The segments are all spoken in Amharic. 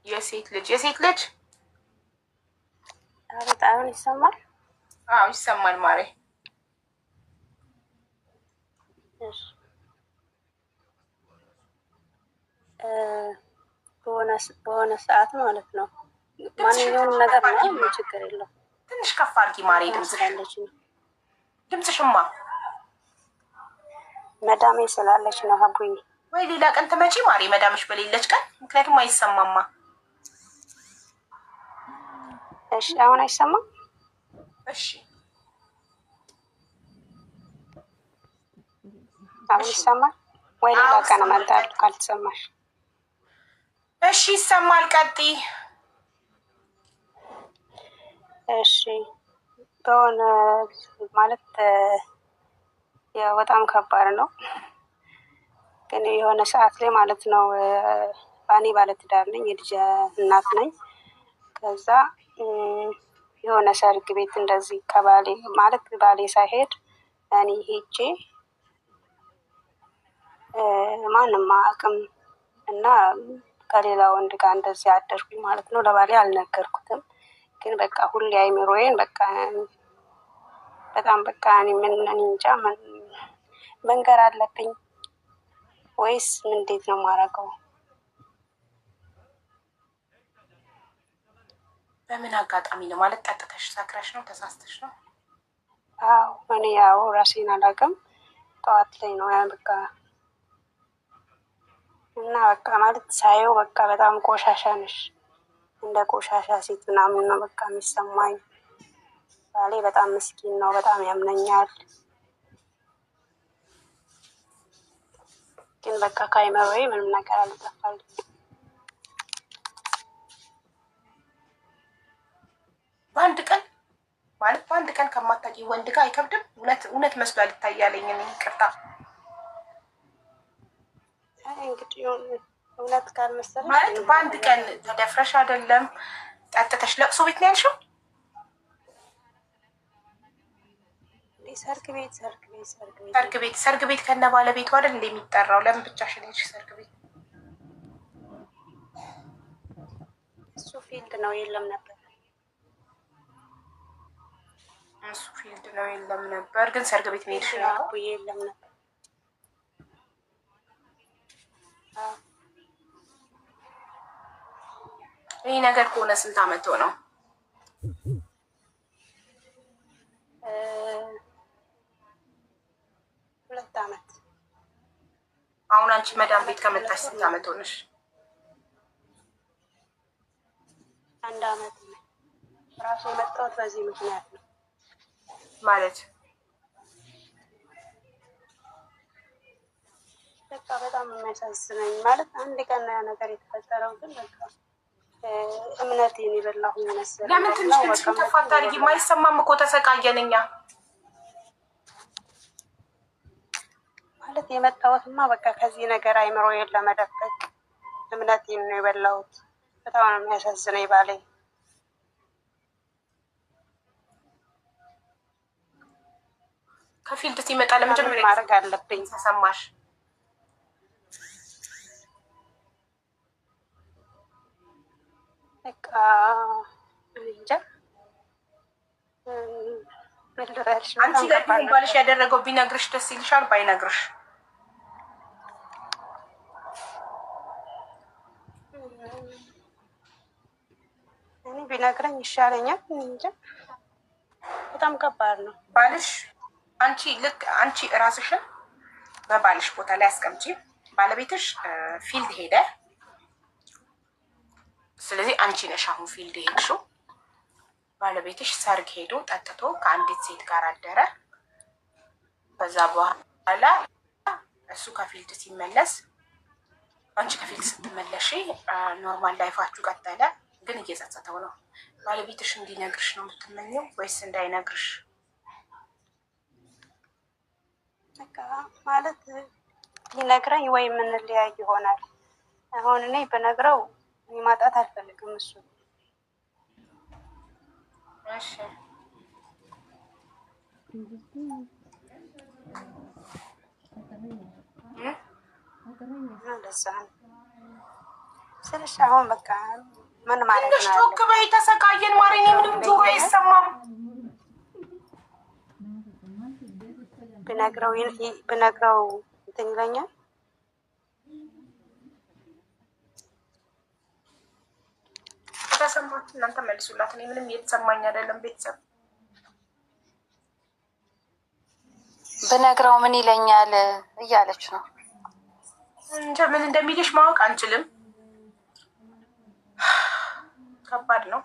የሴት ልጅ በጣም ይሰማል። አዎ ይሰማል ማሬ። በሆነ ሰዓት ማለት ነው። ማንኛውንም ነገር ነው፣ ችግር የለው። ትንሽ ከፍ አድርጊ ማሬ ድምፅሽማ። መዳሜ ስላለች ነው ሀቡዬ። ወይ ሌላ ቀን ትመጪ ማሬ መዳምሽ በሌለች ቀን፣ ምክንያቱም አይሰማማ። እሺ አሁን አይሰማም? እሺ አሁን ይሰማል ወይ? ሌላ ቀን እመጣለሁ ካልተሰማሽ። እሺ ይሰማል፣ ቀጥይ። እሺ በሆነ ማለት ያው በጣም ከባድ ነው፣ ግን የሆነ ሰዓት ላይ ማለት ነው እኔ ባለትዳር ነኝ፣ የልጅ እናት ነኝ። ከዛ የሆነ ሰርግ ቤት እንደዚህ ከባሌ ማለት ባሌ ሳይሄድ እኔ ሄጄ ማንም አቅም እና ከሌላ ወንድ ጋር እንደዚህ አደርኩኝ ማለት ነው። ለባሌ አልነገርኩትም፣ ግን በቃ ሁሌ አይምሮዬን በቃ በጣም በቃ እኔ እንጃ መንገር አለብኝ ወይስ እንዴት ነው የማደርገው? በምን አጋጣሚ ነው ማለት? ጠጥተሽ ሰክረሽ ነው? ተሳስተሽ ነው? አዎ እኔ ያው ራሴን አላውቅም። ጠዋት ላይ ነው ያ በቃ እና በቃ ማለት ሳየው በቃ በጣም ቆሻሻ ነሽ፣ እንደ ቆሻሻ ሴት ምናምን ነው በቃ የሚሰማኝ። ባሌ በጣም ምስኪን ነው፣ በጣም ያምነኛል። ግን በቃ ከአይምሮዬ ምንም ነገር አልጠፋልኝ። በአንድ ቀን ማለት በአንድ ቀን ከማታውቂ ወንድ ጋር አይከብድም? እውነት መስሏል ይታያለኝ። እኔ ይቅርታ እንግዲህ እውነት ካልመሰለሽ ማለት በአንድ ቀን ተደፍረሽ አይደለም ጠጥተሽ ለቅሶ ቤት ነው ያልሽው? ሰርግ ቤት ከነ ባለቤቱ አይደል እንደ የሚጠራው? ለምን ብቻሽን ሄድሽ ሰርግ ቤት? እሱ ፊልድ ነው የለም ነበር። እሱ ፊልድ ነው የለም ነበር፣ ግን ሰርግ ቤት ሄድሽ ነው? የለም ነበር። ይህ ነገር ከሆነ ስንት አመት ሆነው? 2 አመት። አሁን አንቺ መዳም ቤት ከመጣሽ ስንት አመት ሆነሽ? 1 አመት ነው። ራሱ የመጣሁት በዚህ ምክንያት ነው። ማለት በቃ በጣም የሚያሳዝነኝ ማለት አንድ ቀን ያ ነገር የተፈጠረው፣ ግን በቃ እምነቴን የበላሁኝ መሰለኝ። ለምን ትንሽ ድምፅሽን ከፍ አታድርጊ? የማይሰማም እኮ ተሰቃየን እኛ። ማለት የመጣሁትማ በቃ ከዚህ ነገር አይምሮዬን ለመደበቅ እምነቴን ነው የበላሁት። በጣም ነው የሚያሳዝነኝ ባሌ። ከፊልድ ሲመጣ ለመጀመሪያ ማድረግ አለብኝ ተሰማሽ? በቃ እንጃ አንቺ ላይ ባልሽ ያደረገው ቢነግርሽ ደስ ይልሻል? ባይነግርሽ? እኔ ቢነግረኝ ይሻለኛል። እንጃ በጣም ከባድ ነው። ባልሽ አንቺ እራስሽን በባልሽ ቦታ ላይ አስቀምጪ። ባለቤትሽ ፊልድ ሄደ። ስለዚህ አንቺ ነሽ አሁን ፊልድ ሄድሽው። ባለቤትሽ ሰርግ ሄዶ ጠጥቶ ከአንዲት ሴት ጋር አደረ። በዛ በኋላ እሱ ከፊልድ ሲመለስ፣ አንቺ ከፊልድ ስትመለሽ ኖርማል ላይፋችሁ ቀጠለ። ግን እየጸጸተው ነው። ባለቤትሽ እንዲነግርሽ ነው የምትመኘው ወይስ እንዳይነግርሽ? በቃ ማለት ሊነግረኝ ወይ የምንለያይ ይሆናል። አሁን እኔ በነግረው ማጣት አልፈልግም እሱ። እሺ ስልሽ አሁን በቃ ምን ማለት ነው? ቶክ በይ ተሰቃየን ማሬ። ምንም ጆሮ አይሰማም። ብነግረው እንትን ይለኛል። ከተሰማችሁ እናንተ መልሱላት። እኔ ምንም እየተሰማኝ አይደለም። ቤተሰብ ብነግረው ምን ይለኛል እያለች ነው እንጂ ምን እንደሚልሽ ማወቅ አንችልም። ከባድ ነው።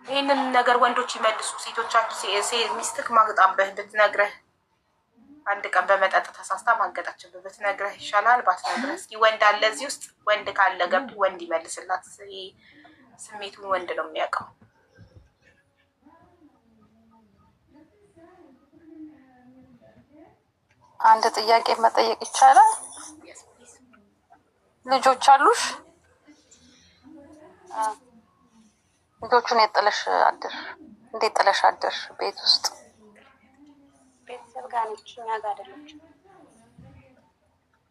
ይህንን ነገር ወንዶች ይመልሱ። ሴቶቻችሁ ሚስትክ ማግጣብህ ብትነግረህ አንድ ቀን በመጠጥ ተሳስታ ማገጣችብህ ብትነግረህ ይሻላል ባትነግረህ? እስኪ ወንድ አለ እዚህ ውስጥ? ወንድ ካለ ገብቶ ወንድ ይመልስላት። ስሜቱን ወንድ ነው የሚያውቀው። አንድ ጥያቄ መጠየቅ ይቻላል? ልጆች አሉሽ? ልጆቹን የጥለሽ አደርሽ? እንዴት ጥለሽ አደርሽ? ቤት ውስጥ ቤተሰብ ጋር ነች፣ እኛ ጋር አይደለች።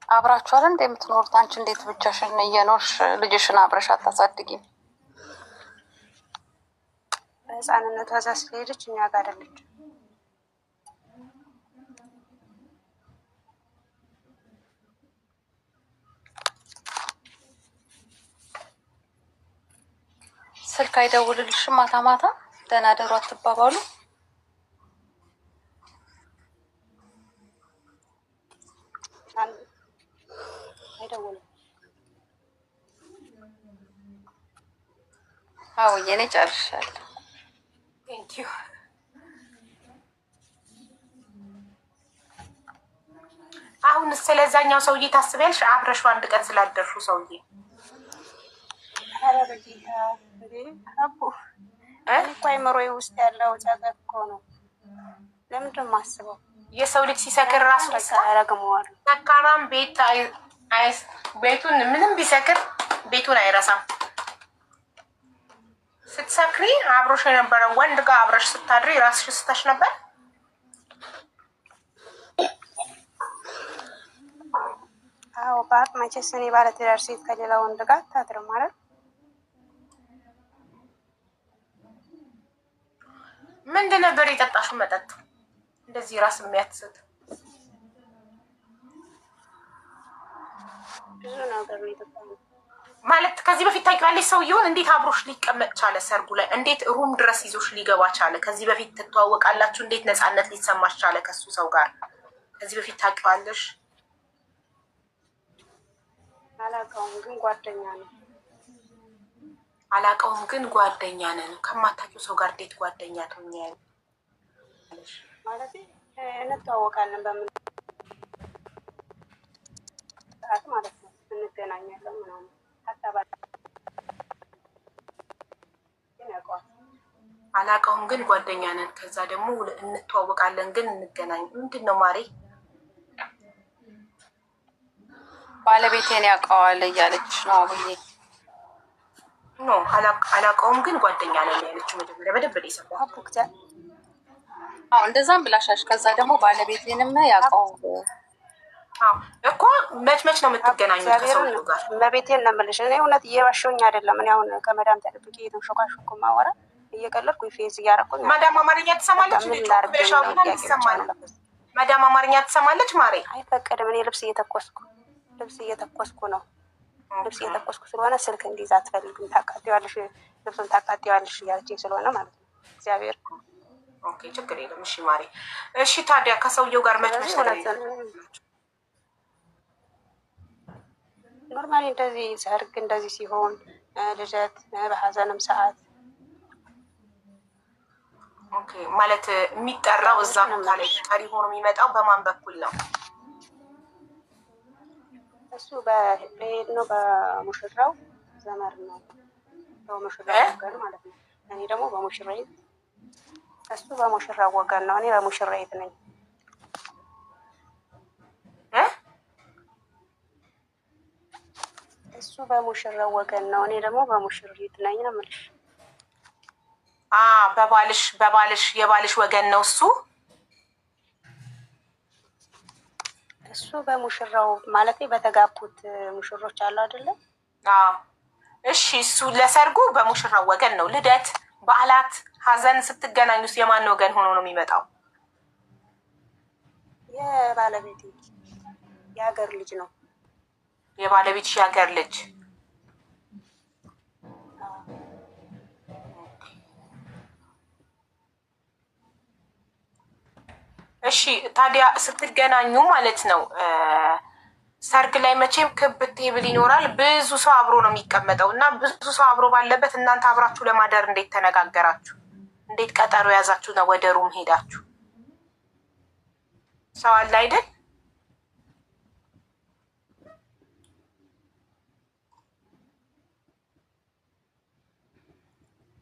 አብራችኋል እንዴ የምትኖሩት? አንቺ እንዴት ብቻሽን እየኖርሽ ልጅሽን አብረሽ አታሳድጊም? በህፃንነቷ እዛ ስለሄደች እኛ ጋር አይደለች። ስልክ አይደውልልሽም? ማታ ማታ ደህና ደሩ አትባባሉ? አይደውልም። አዎ የኔ ጨርሻለሁ። ቴንኪዩ። አሁን ስለዛኛው ሰውዬ ታስቢያለሽ? አብረሽው አንድ ቀን ስላደርሹ ሰውዬ እኮ አይምሮዬ ውስጥ ያለው ጸጸት እኮ ነው። ለምንድን ነው የማስበው? የሰው ልጅ ሲሰክር ራሱ ያረግመዋል። ሰካራም ቤቱን ምንም ቢሰክር ቤቱን አይረሳም። ስትሰክሪ አብሮሽ የነበረው ወንድ ጋር አብረሽ ስታድሪ ራስሽ ስተሽ ነበር። አዎ ባቅ መቼስ እኔ ባለትዳር ሴት ከሌላ ወንድ ጋር አታድርም ማለት ምንድን ነበር የጠጣሽው መጠጥ እንደዚህ ራስ የሚያትስት? ብዙ ነገር ነው የጠጣነው። ማለት ከዚህ በፊት ታውቂዋለሽ ሰውየውን? እንዴት አብሮሽ ሊቀመጥ ቻለ? ሰርጉ ላይ እንዴት ሩም ድረስ ይዞሽ ሊገባ ቻለ? ከዚህ በፊት ትተዋወቃላችሁ? እንዴት ነፃነት ሊሰማሽ ቻለ ከሱ ሰው ጋር? ከዚህ በፊት ታውቂዋለሽ? አላውቀውም፣ ግን ጓደኛ ነው። አላውቀውም፣ ግን ጓደኛ ነን። ከማታውቂው ሰው ጋር እንዴት ጓደኛ ትሆኛለሽ? ማለት እንተዋወቃለን በምን ሰዓት ማለት ነው፣ እንገናኛለን ምናምን አላውቀውም፣ ግን ጓደኛ ነን። ከዛ ደግሞ እንተዋወቃለን፣ ግን እንገናኝ። ምንድን ነው ማሬ? ባለቤቴን ያውቀዋል እያለች ነው አብዬ። ኖ አላውቀውም፣ ግን ጓደኛ ነን ያለችው መጀመሪያ በደንብ ነው የሰማሁት። አዎ እንደዛም ብላሻሽ። ከዛ ደግሞ ባለቤቴንም ያውቀው እኮ መች ነው የምትገናኙት ከሰውዬው ጋር? መቤቴን ነው የምልሽ። እኔ እውነት እየዋሸሁኝ አይደለም። እኔ አሁን ከመዳም ተደብቄ እየተንሾካሾኩ ማወራ እየቀለድኩ ፌዝ እያደረኩኝ። ማዳም አማርኛ ትሰማለች? ማዳም አማርኛ ትሰማለች? ማሬ አይፈቀድም። እኔ ልብስ እየተኮስኩ ነው። ልብስ እየተኮስኩ ስለሆነ ስልክ እንዲይዝ አትፈልግም። ታቃጥዋለሽ፣ ልብሱን ታቃጥዋለሽ እያለችኝ ስለሆነ ማለት ነው። እግዚአብሔር ኦኬ፣ ችግር የለም። እሺ ማሬ፣ እሺ ታዲያ ከሰውየው ጋር መች ኖርማሊ እንደዚህ ሰርግ እንደዚህ ሲሆን ልደት፣ በሀዘንም ሰዓት ኦኬ። ማለት የሚጠራው እዛ ቦታ ላይ ጠሪ ሆኖ የሚመጣው በማን በኩል ነው? እሱ በሄድ ነው በሙሽራው ዘመር ነው፣ በሙሽራው ወገን ማለት ነው። እኔ ደግሞ በሙሽራይት፣ እሱ በሙሽራው ወገን ነው፣ እኔ በሙሽራይት ነኝ። እሱ በሙሽራው ወገን ነው፣ እኔ ደግሞ በሙሽሪት ነኝ ነው የምልሽ። የባልሽ ወገን ነው እሱ። እሱ በሙሽራው ማለት በተጋቡት ሙሽሮች አሉ አይደለ? አዎ እሺ። እሱ ለሰርጉ በሙሽራው ወገን ነው። ልደት፣ በዓላት፣ ሀዘን ስትገናኙስ የማን ወገን ሆኖ ነው የሚመጣው? የባለቤቴ የሀገር ልጅ ነው። የባለቤትሽ የሀገር ልጅ። እሺ ታዲያ ስትገናኙ ማለት ነው ሰርግ ላይ መቼም ክብ ቴብል ይኖራል። ብዙ ሰው አብሮ ነው የሚቀመጠው እና ብዙ ሰው አብሮ ባለበት እናንተ አብራችሁ ለማደር እንዴት ተነጋገራችሁ? እንዴት ቀጠሮ ያዛችሁ ነው ወደ ሩም ሄዳችሁ? ሰው አለ አይደል?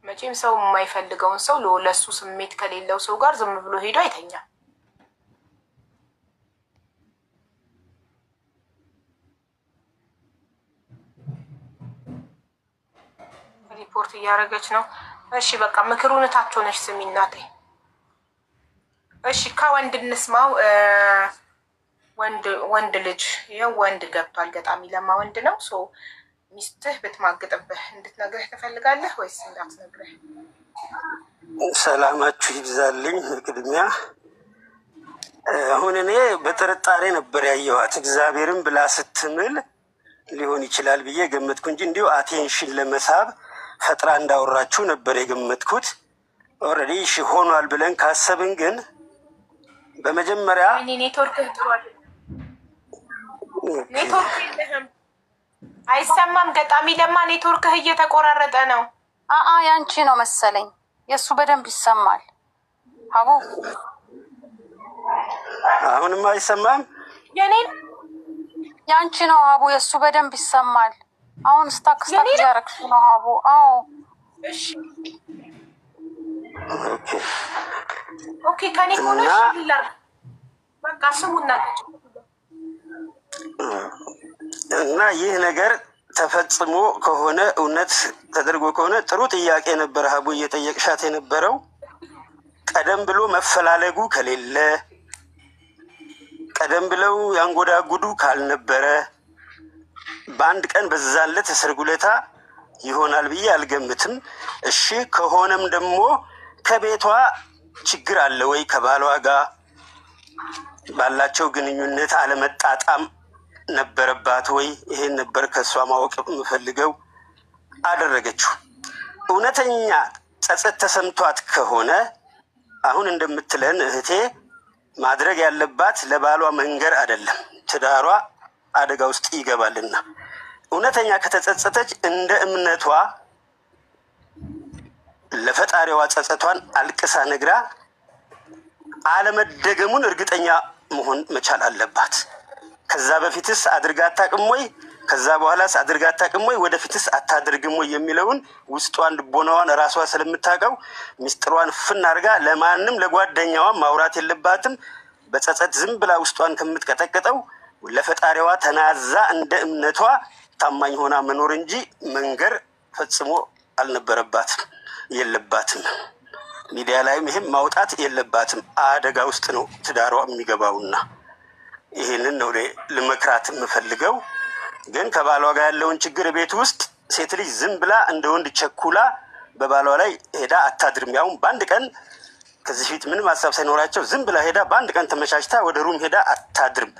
መቼም ሰው የማይፈልገውን ሰው ለሱ ስሜት ከሌለው ሰው ጋር ዝም ብሎ ሄዶ አይተኛም። ሪፖርት እያደረገች ነው። እሺ በቃ ምክሩን ታቸው ነሽ። ስሚ እናቴ። እሺ ከወንድ እንስማው። ወንድ ልጅ ይኸው ወንድ ገብቷል። ገጣሚ ለማ ወንድ ነው። ሚስትህ ብትማግጥብህ እንድትነግርህ ትፈልጋለህ ወይስ እንዳትነግርህ? ሰላማችሁ ይብዛልኝ። ቅድሚያ አሁን እኔ በጥርጣሬ ነበር ያየኋት። እግዚአብሔርን ብላ ስትምል ሊሆን ይችላል ብዬ ገመትኩ እንጂ እንዲሁ አቴንሽን ለመሳብ ፈጥራ እንዳወራችሁ ነበር የገመትኩት። ኦልሬዲ እሺ ሆኗል ብለን ካሰብን ግን በመጀመሪያ ኔትወርክ ጥሯል። ኔትወርክ የለህም፣ አይሰማም። ገጣሚ ለማ ኔትወርክህ እየተቆራረጠ ነው። ያንቺ ነው መሰለኝ። የእሱ በደንብ ይሰማል። አቡ አሁንም አይሰማም። ያንቺ ነው አቡ። የእሱ በደንብ ይሰማል። አሁን ስታክ እያደረግሽ ነው አቡ። አዎ እሺ ኦኬ። ከኔ ሆነሽ በቃ ስሙና እና ይህ ነገር ተፈጽሞ ከሆነ እውነት ተደርጎ ከሆነ ጥሩ ጥያቄ ነበር ሀቡ እየጠየቅሻት የነበረው። ቀደም ብሎ መፈላለጉ ከሌለ ቀደም ብለው ያንጎዳጉዱ ካልነበረ በአንድ ቀን በዛለት የሰርግ ውለታ ይሆናል ብዬ አልገምትም። እሺ ከሆነም ደግሞ ከቤቷ ችግር አለ ወይ? ከባሏ ጋር ባላቸው ግንኙነት አለመጣጣም ነበረባት ወይ? ይሄን ነበር ከእሷ ማወቅ የምፈልገው። አደረገችው። እውነተኛ ጸጸት ተሰምቷት ከሆነ አሁን እንደምትለን እህቴ ማድረግ ያለባት ለባሏ መንገር አይደለም፣ ትዳሯ አደጋ ውስጥ ይገባልና እውነተኛ ከተጸጸተች እንደ እምነቷ ለፈጣሪዋ ጸጸቷን አልቅሳ ነግራ አለመደገሙን እርግጠኛ መሆን መቻል አለባት። ከዛ በፊትስ አድርጋ አታውቅም ወይ? ከዛ በኋላስ አድርጋ አታውቅም ወይ? ወደፊትስ አታድርግም ወይ የሚለውን ውስጧን ልቦናዋን ራሷ ስለምታውቀው ሚስጥሯን ፍን አድርጋ ለማንም ለጓደኛዋ ማውራት የለባትም። በጸጸት ዝም ብላ ውስጧን ከምትቀጠቅጠው ለፈጣሪዋ ተናዛ እንደ እምነቷ ታማኝ ሆና መኖር እንጂ መንገር ፈጽሞ አልነበረባትም፣ የለባትም። ሚዲያ ላይም ይሄም ማውጣት የለባትም። አደጋ ውስጥ ነው ትዳሯ የሚገባውና ይህንን ነው ልመክራት የምፈልገው። ግን ከባሏ ጋር ያለውን ችግር ቤት ውስጥ ሴት ልጅ ዝም ብላ እንደ ወንድ ቸኩላ በባሏ ላይ ሄዳ አታድርም። ያውም በአንድ ቀን ከዚህ ፊት ምንም ሀሳብ ሳይኖራቸው ዝም ብላ ሄዳ በአንድ ቀን ተመቻችታ ወደ ሩም ሄዳ አታድርም።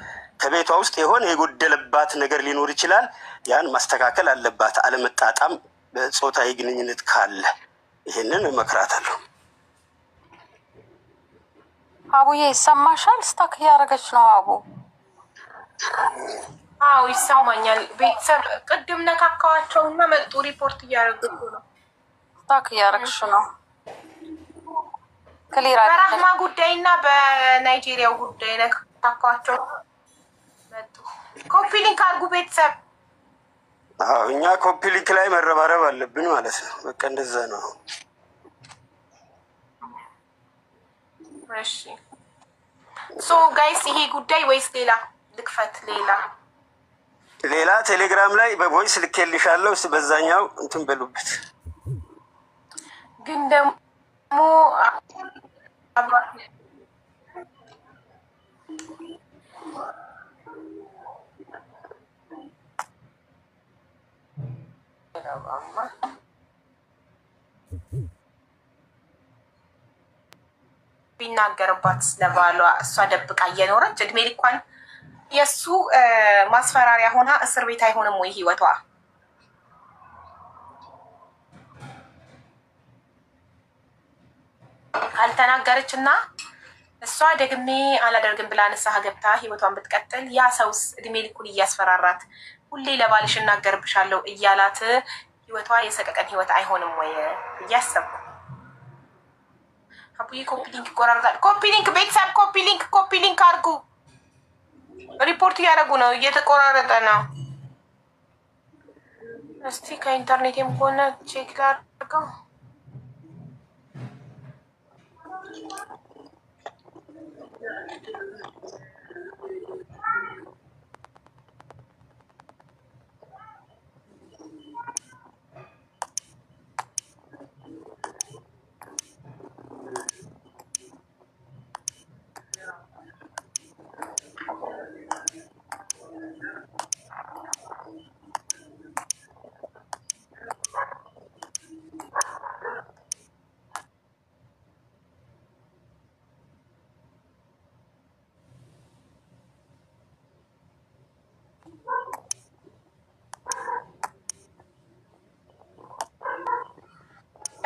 ከቤቷ ውስጥ የሆነ የጎደለባት ነገር ሊኖር ይችላል። ያን ማስተካከል አለባት። አለመጣጣም በጾታዊ ግንኙነት ካለ ይህንን እመክራታለሁ። አቡዬ ይሰማሻል? ስታክ እያደረገች ነው አቡ። አዎ ይሰማኛል። ቤተሰብ ቅድም ነካካዋቸውና መጡ። ሪፖርት እያደረጉ ነው። ስታክ እያደረግሽ ነው። ክሊር በራህማ ጉዳይና በናይጄሪያው ጉዳይ ነካካዋቸው መጡ። ኮፒ ሊንክ አድርጉ ቤተሰብ። እኛ ኮፒ ሊንክ ላይ መረባረብ አለብን ማለት ነው። በቃ እንደዛ ነው። እሺ ጋይስ ይሄ ጉዳይ ወይስ ሌላ ልክፈት? ሌላ ቴሌግራም ላይ በቮይስ ልኬልሻለሁ። በዛኛው እንትን በሉበት። ግን ደግሞ ገባማ ቢናገርባት ስለባሏ እሷ ደብቃ እየኖረች እድሜ ልኳን የእሱ ማስፈራሪያ ሆና እስር ቤት አይሆንም ወይ ህይወቷ? ካልተናገረች እና እሷ ደግሜ አላደርግም ብላ ንስሐ ገብታ ህይወቷን ብትቀጥል ያ ሰውስ እድሜ ልኩን እያስፈራራት ሁሌ ለባልሽ እናገርብሻለሁ እያላት ህይወቷ የሰቀቀን ህይወት አይሆንም ወይ እያሰብኩ። አቡዬ ኮፒ ሊንክ ይቆራረጣል። ኮፒ ሊንክ ቤተሰብ ኮፒ ሊንክ አድርጉ። ሪፖርት እያደረጉ ነው፣ እየተቆራረጠ ነው። እስቲ ከኢንተርኔትም ከሆነ ቼክ ላድርገው።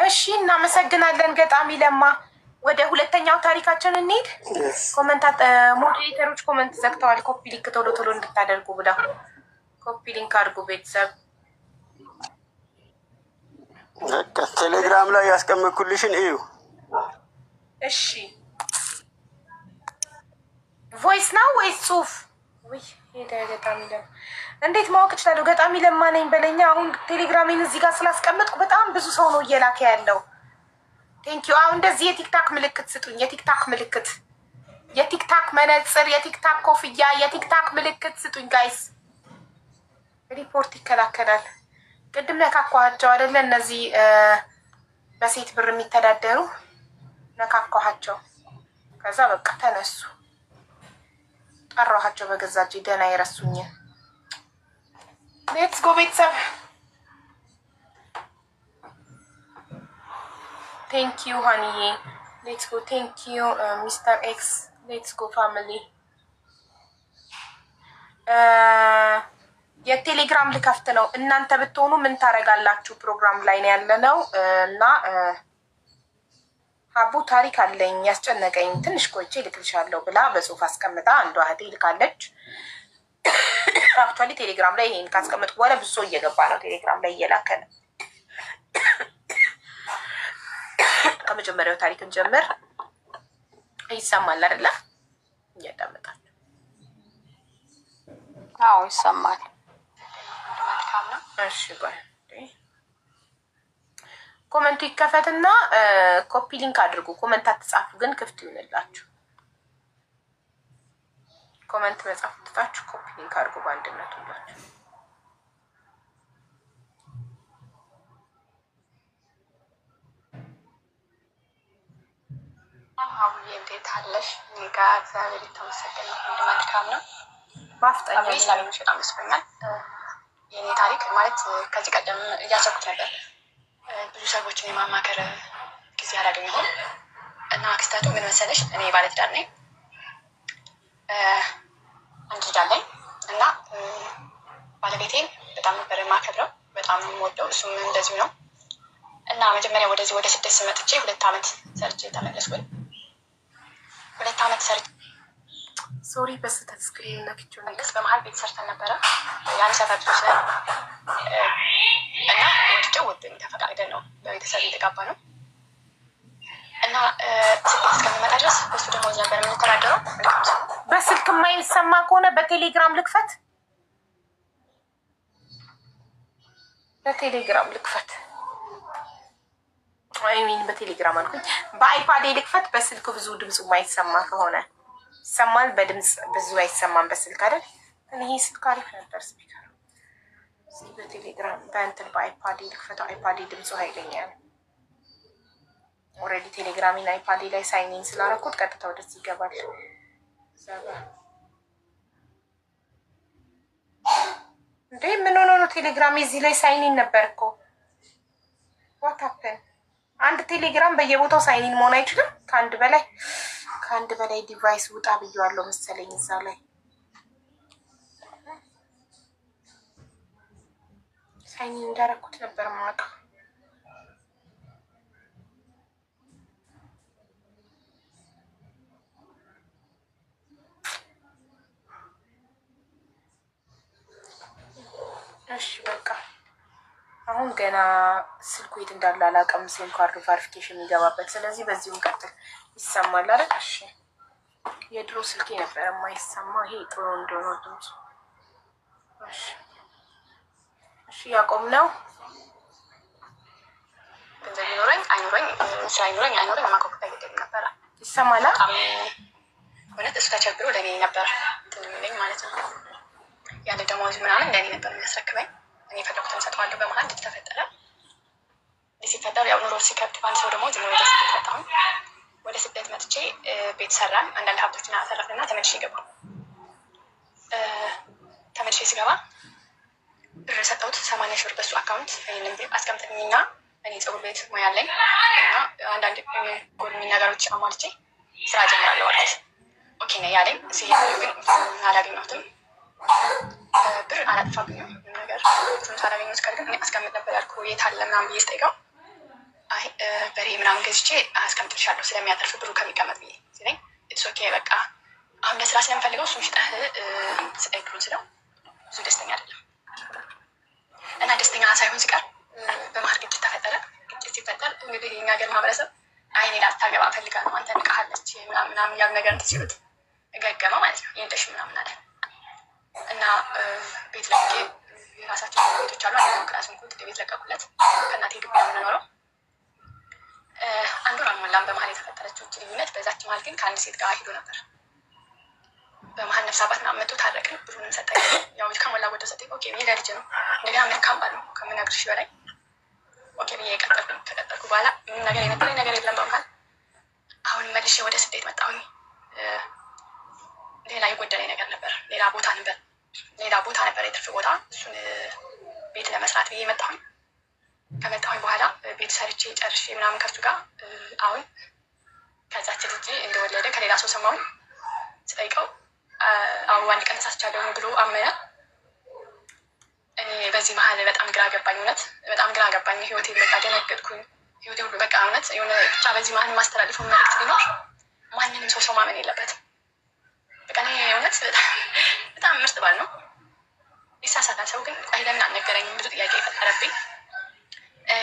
እሺ እናመሰግናለን ገጣሚ ለማ። ወደ ሁለተኛው ታሪካችን እንሂድ። ሞዴሬተሮች ኮመንት ዘግተዋል። ኮፒ ሊንክ ቶሎ ቶሎ እንድታደርጉ ብለው ኮፒ ሊንክ አድርጉ ቤተሰብ። ቴሌግራም ላይ ያስቀመጥኩልሽን እዩ። እሺ ቮይስ ነው ወይስ ጽሁፍ? ወይ ሄደ ገጣሚ ለማ። እንዴት ማወቅ እችላለሁ? ገጣሚ ለማ ነኝ በለኛ። አሁን ቴሌግራሜን እዚህ ጋር ስላስቀመጥኩ በጣም ብዙ ሰው ነው እየላከ ያለው። ቴንኪዩ። አሁን እንደዚህ የቲክታክ ምልክት ስጡኝ። የቲክታክ ምልክት፣ የቲክታክ መነጽር፣ የቲክታክ ኮፍያ፣ የቲክታክ ምልክት ስጡኝ ጋይስ። ሪፖርት ይከላከላል። ቅድም ነካኳቸው አይደለ? እነዚህ በሴት ብር የሚተዳደሩ ነካኳቸው። ከዛ በቃ ተነሱ። ጠራኋቸው በገዛ እጄ ደህና የረሱኝን። ሌትስ ጎ ቤተሰብ። ቴንክ ዩ ሀኒዬ። ሌትስ ጎ። ቴንክ ዩ ሚስተር ኤክስ። ሌትስ ጎ ፋሚሊ። የቴሌግራም ልከፍት ነው። እናንተ ብትሆኑ ምን ታደርጋላችሁ? ፕሮግራም ላይ ነው ያለነው እና ሀቡ ታሪክ አለኝ ያስጨነቀኝ ትንሽ ቆይቼ ልክልሻለሁ ብላ በጽሁፍ አስቀምጣ አንዷ እህቴ ልካለች። አክቹዋሊ ቴሌግራም ላይ ይሄን ካስቀመጥኩ በኋላ ብዙ ሰው እየገባ ነው ቴሌግራም ላይ እየላከ ነው። ከመጀመሪያው ታሪክን ጀምር። ይሰማል አይደለ? እያዳመጣል። አዎ ይሰማል። እሺ ባይ ኮመንቱ ይከፈትና ኮፒ ሊንክ አድርጉ። ኮመንት አትጻፉ ግን ክፍት ይሁንላችሁ። ኮመንት መጻፍ ትታችሁ ኮፒ ሊንክ አድርጉ በአንድነት ሁላችሁ። አሁን እንዴት አለሽ? እኔ ጋር እግዚአብሔር የተመሰገነ ይሁን መልካም ነው። ባፍጠኛ ሰላምሽ በጣም ይስፈኛል። የኔ ታሪክ ማለት ከዚህ ቀደም እያሰብኩት ነበር። ብዙ ሰዎችን የማማከር ጊዜ አላገኘሁም እና ክስተቱ ምን መሰለሽ? እኔ ባለትዳር ነኝ። አንድ ልጅ አለኝ እና ባለቤቴን በጣም ነበር የማከብረው፣ በጣም የምወደው፣ እሱም እንደዚሁ ነው። እና መጀመሪያ ወደዚህ ወደ ስደት ስመጥቼ 2 ዓመት ሰርቼ ተመለስኩኝ። 2 ዓመት ሰርቼ ሶሪ በስተት ስክሪን ነክቼው መንግስት በመሀል ቤት ሰርተን ነበረ ያን ሰፈር ልጆች ላይ እና ወድጀው ወደኝ ተፈቃቅደን ነው በቤተሰብ የተጋባ ነው እና ስደት እስከሚመጣ ድረስ በሱ ደሞዝ ነበር የምንተዳደረው። መልካም ሰው ነው። በስልክ የማይሰማ ከሆነ በቴሌግራም ልክፈት፣ በቴሌግራም ልክፈት። አይሚን በቴሌግራም አልኩኝ፣ በአይፓድ ልክፈት። በስልክ ብዙ ድምፁ የማይሰማ ከሆነ ይሰማል፣ በድምፅ ብዙ አይሰማም በስልክ አይደል? ይሄ ስልክ አሪፍ ነበር ስፒከር። እስኪ በቴሌግራም በእንትን በአይፓድ ልክፈተው። አይፓድ ድምፁ ኃይለኛ ነው። ኦልሬዲ ቴሌግራሚን አይፓድ ላይ ሳይኒን ስላደረኩት ቀጥታ ወደዚህ ይገባል። ዘባ እንዴ ምን ሆኖ ነው? ቴሌግራም እዚህ ላይ ሳይኒን ነበር እኮ ዋት ሀፕን? አንድ ቴሌግራም በየቦታው ሳይኒን መሆን አይችልም? ከአንድ በላይ ዲቫይስ ውጣ ብየዋለሁ መሰለኝ እዛ ላይ ሳይኒን እንዳረኩት ነበር የማውቀው። እሺ በቃ አሁን ገና ስልኩ የት እንዳለ አላውቅም። ሲም ካርዱ ቫሪፊኬሽን የሚገባበት። ስለዚህ በዚሁ እንቀጥል። ይሰማል አይደል? እሺ የድሮ ስልኬ ነበር የማይሰማ። ይሄ ጥሩ እንደሆነ ድምፁ። እሺ ያቆም ነው። ገንዘብ ይኖረኝ አይኖረኝ፣ ስራ ይኖረኝ አይኖረኝ ማቆም አይገደም ነበረ። ይሰማል እውነት እሱ ተቸግሮ ለእኔ ነበር እንትን የሚለኝ ማለት ነው። ያለ ደሞዝ ምናምን ለእኔ ነበር የሚያስረክበኝ። እኔ የፈለኩትን ሰጠዋለሁ። በመሀል ተፈጠረ። ሲፈጠር ያው ኑሮ ሲከብድ በአንድ ሰው ደግሞ ወደ ስደት መጣሁ። ወደ ስደት መጥቼ ቤት ሰራን፣ አንዳንድ ሀብቶችን አተረፍንና ተመልሼ ገባሁ። ተመልሼ ስገባ ብር ሰጠሁት 80 ሺህ ብር በሱ አካውንት። ይህንን ብር አስቀምጥልኝና እኔ ፀጉር ቤት ሙያ አለኝ እና አንዳንድ ጎልሚ ነገሮች አሟልቼ ስራ ጀምራለሁ አልኩት። ኦኬ ነው ያለኝ። ሲሄድ ግን አላገኘሁትም። ብር አላጥፋብኝም ነገር ብሩን ሳላገኘሁት ቀር ግን አስቀምጥ ነበር ያልኩ የት አለ ምናምን ብዬ ስጠይቀው አይ በሬ ምናምን ገዝቼ አስቀምጥልሻለሁ ስለሚያተርፍ ብሩ ከሚቀመጥ ብዬ ሲለኝ ኢትስ ኦኬ በቃ አሁን ለስራ ስለምፈልገው እሱን ሽጠህ ስጠኝ ብሩን ስለው ብዙ ደስተኛ አይደለም እና ደስተኛ ሳይሆን ሲቀር በመሀል ግጭት ተፈጠረ። ግጭት ሲፈጠር እንግዲህ የኛ ሀገር ማህበረሰብ አይ እኔ ላታገባ ፈልጋ ነው አንተ ንቃሃለች ምናምን ያሉ ነገር እንትን ሲሉት ገገመ ማለት ነው። ይንደሽ ምናምን አለ እና ቤት ለቄ የራሳቸው ቤቶች አሉ። አንድ ክላስ እንኩት ቤት ለቀቁለት። ከእናቴ ግቢ ነው የምንኖረው። አንድ ወር አልሞላም በመሀል የተፈጠረችው ልዩነት። በዛች መሀል ግን ከአንድ ሴት ጋር ሄዶ ነበር። በመሀል ነፍስ አባት ምናምን መጥቶ ታረቅን። ብሩንም ሰጠኝ። ያው ከሞላ ጎደል ሰጠኝ። ኦኬ ብዬ ለልጅ ነው እንደገና መልካም ባል ነው ከምነግርሽ በላይ ኦኬ ብዬ የቀጠልኩኝ። ከቀጠልኩ በኋላ ምንም ነገር የነበረኝ ነገር የለም በመሀል። አሁን መልሼ ወደ ስደት መጣሁኝ። ሌላ የጎደለኝ ነገር ነበር። ሌላ ቦታ ነበር የትርፍ ቦታ። እሱን ቤት ለመስራት ብዬ መጣሁኝ። ከመጣሁኝ በኋላ ቤት ሰርቼ ጨርሼ ምናምን ከሱ ጋር አሁን ከዛች ልጅ እንደወለደ ከሌላ ሰው ሰማሁኝ። ስጠይቀው አሁን አንድ ቀን ተሳስቻለሁ ብሎ አመነ። እኔ በዚህ መሀል በጣም ግራ ገባኝ። እውነት በጣም ግራ ገባኝ። ህይወቴ በቃ ደነገጥኩኝ። ህይወቴ ሁሉ በቃ እውነት የሆነ ብቻ በዚህ መሀል ማስተላለፈው መልዕክት ቢኖር ማንንም ሰው ማመን የለበትም። በቃ እኔ እውነት በጣም ምርጥ ባል ነው። ይሳሳታል ሰው ግን ቆይ ለምን አልነገረኝም? ብዙ ጥያቄ የፈጠረብኝ።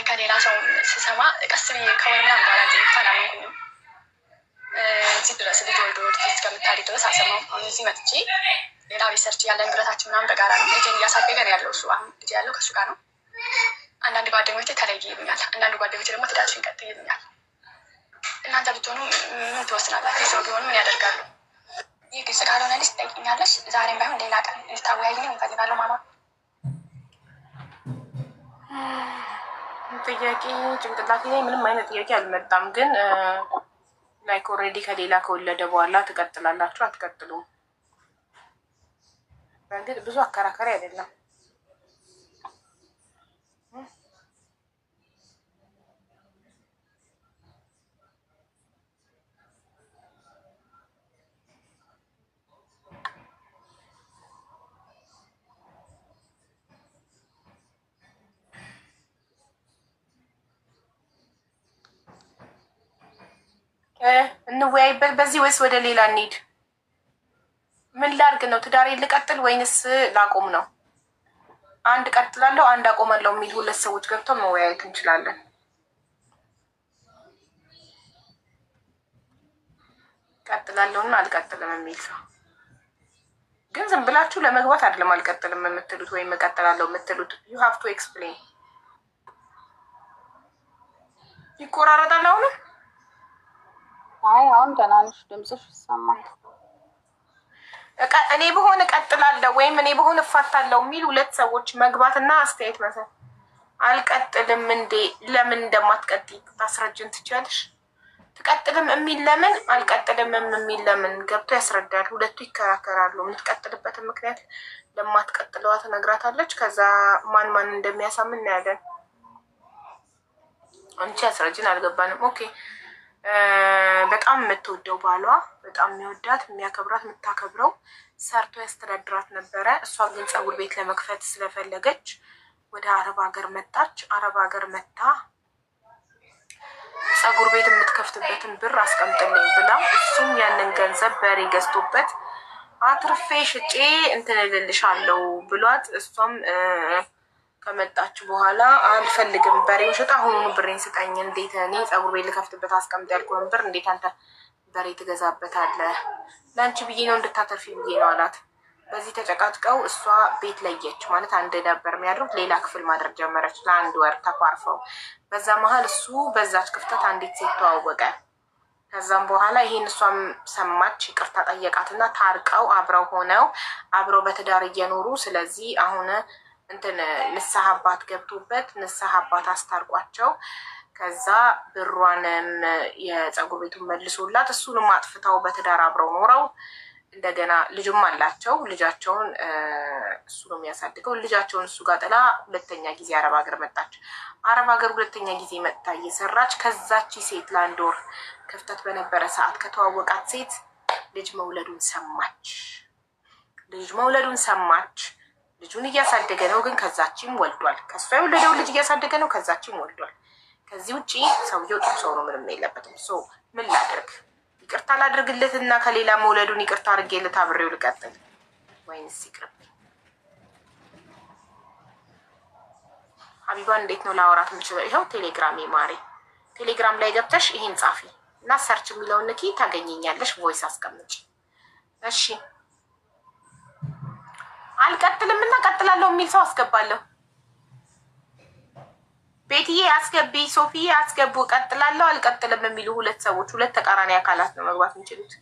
ከሌላ ሰው ስሰማ ቀስ ብዬ ከወር ምናምን በኋላ አላመንኩኝም። እዚህ ድረስ ልጅ ወልዶ ልጅ እስከምታድግ ድረስ አልሰማሁም። አሁን እዚህ መጥቼ ሌላ ሪሰርች ያለን ንብረታችን ምናምን በጋራ ነው። ልጄን እያሳደገ ነው ያለው እሱ። አሁን ልጅ ያለው ከእሱ ጋር ነው። አንዳንድ ጓደኞቼ ተለይ ይሉኛል፣ አንዳንድ ጓደኞቼ ደግሞ ትዳርሽን ቀጥይ ይሉኛል። እናንተ ብትሆኑ ምን ትወስናላችሁ? ሰው ቢሆኑ ምን ያደርጋሉ? ይህ ግልጽ ካልሆነ ልጅ ትጠይቅኛለሽ። ዛሬም ባይሆን ሌላ ቀን እንድታወያይኝ እንፈልጋለሁ። ማማ ጥያቄ ጭንቅላቴ ላይ ምንም አይነት ጥያቄ አልመጣም። ግን ላይክ ኦልሬዲ ከሌላ ከወለደ በኋላ ትቀጥላላችሁ አትቀጥሉም? በእርግጥ ብዙ አከራካሪ አይደለም። እንወያይበት በዚህ ወይስ ወደ ሌላ እንሂድ? ምን ላድርግ ነው? ትዳሬን ልቀጥል ወይንስ ላቆም ነው? አንድ ቀጥላለሁ አንድ አቆማለሁ የሚል ሁለት ሰዎች ገብተው መወያየት እንችላለን። ቀጥላለሁና አልቀጥልም የሚል ሰው ግን ዝም ብላችሁ ለመግባት አይደለም አልቀጥልም የምትሉት ወይም እቀጥላለሁ የምትሉት። ዩ ሃቭ ቱ ኤክስፕሌን። ይቆራረጣል አሁን። አይ አሁን ደህና ነሽ፣ ድምፅሽ ይሰማል። እኔ በሆነ እቀጥላለሁ ወይም እኔ በሆነ እፋታለሁ የሚል ሁለት ሰዎች መግባትና አስተያየት መሰል። አልቀጥልም እንዴ? ለምን እንደማትቀጥይ ታስረጅን ትችያለሽ? ትቀጥልም የሚል ለምን፣ አልቀጥልም የሚል ለምን ገብቶ ያስረዳል። ሁለቱ ይከራከራሉ። የምትቀጥልበትን ምክንያት ለማትቀጥለዋ ትነግራታለች። ከዛ ማን ማን እንደሚያሳምን እናያለን። አንቺ አስረጅን አልገባንም። ኦኬ በጣም የምትወደው ባሏ በጣም የሚወዳት የሚያከብራት የምታከብረው ሰርቶ ያስተዳድራት ነበረ። እሷ ግን ፀጉር ቤት ለመክፈት ስለፈለገች ወደ አረብ ሀገር መጣች። አረብ ሀገር መጣ ፀጉር ቤት የምትከፍትበትን ብር አስቀምጥልኝ ብላ እሱም ያንን ገንዘብ በሬ ገዝቶበት አትርፌ ሽጬ እንትን እልልሻለሁ ብሏት እሷም ከመጣች በኋላ አልፈልግም በሬውን ሽጣ አሁኑኑ ብሬን ስጠኝ። እንዴት እኔ ፀጉር ቤት ልከፍትበት አስቀምጥ ያልኩህን ብር እንዴት አንተ በሬ ትገዛበታለህ? ለአንቺ ብዬ ነው እንድታተርፊ ብዬ ነው አላት። በዚህ ተጨቃጭቀው እሷ ቤት ለየች። ማለት አንድ ነበር የሚያድሩት፣ ሌላ ክፍል ማድረግ ጀመረች። ለአንድ ወር ተኳርፈው በዛ መሀል እሱ በዛች ክፍተት አንዲት ሴት ተዋወቀ። ከዛም በኋላ ይሄን እሷም ሰማች፣ ይቅርታ ጠየቃትና ታርቀው አብረው ሆነው አብረው በትዳር እየኖሩ ስለዚህ አሁን እንትን ንስሐ አባት ገብቶበት ንስሐ አባት አስታርቋቸው ከዛ ብሯንም የፀጉር ቤቱን መልሶላት እሱንም አጥፍተው በትዳር አብረው ኖረው እንደገና ልጅም አላቸው። ልጃቸውን እሱ ነው የሚያሳድገው። ልጃቸውን እሱ ጋር ጥላ ሁለተኛ ጊዜ አረብ ሀገር መጣች። አረብ ሀገር ሁለተኛ ጊዜ መጥታ እየሰራች ከዛቺ ሴት ለአንድ ወር ክፍተት በነበረ ሰዓት ከተዋወቃት ሴት ልጅ መውለዱን ሰማች። ልጁን እያሳደገ ነው፣ ግን ከዛችም ወልዷል። ከሷ የወለደው ልጅ እያሳደገ ነው፣ ከዛችም ወልዷል። ከዚህ ውጭ ሰውየው ጥሩ ሰው ነው፣ ምንም የለበትም። ሶ ምን ላድርግ? ይቅርታ ላድርግለት እና ከሌላ መውለዱን ይቅርታ አድርጌለት አብሬው ልቀጥል ወይንስ ይቅርብኝ? ሀቢባን እንዴት ነው ላወራት የምችለው? ይኸው ቴሌግራም ማሬ፣ ቴሌግራም ላይ ገብተሽ ይሄን ጻፊ እና ሰርች የሚለውን ንኪ፣ ታገኘኛለሽ። ቮይስ አስቀምጪ እሺ። አልቀጥልም እና ቀጥላለሁ የሚል ሰው አስገባለሁ። ቤትዬ አስገቢ፣ ሶፊዬ አስገቡ። ቀጥላለሁ አልቀጥልም የሚሉ ሁለት ሰዎች፣ ሁለት ተቃራኒ አካላት ነው መግባት የሚችሉት።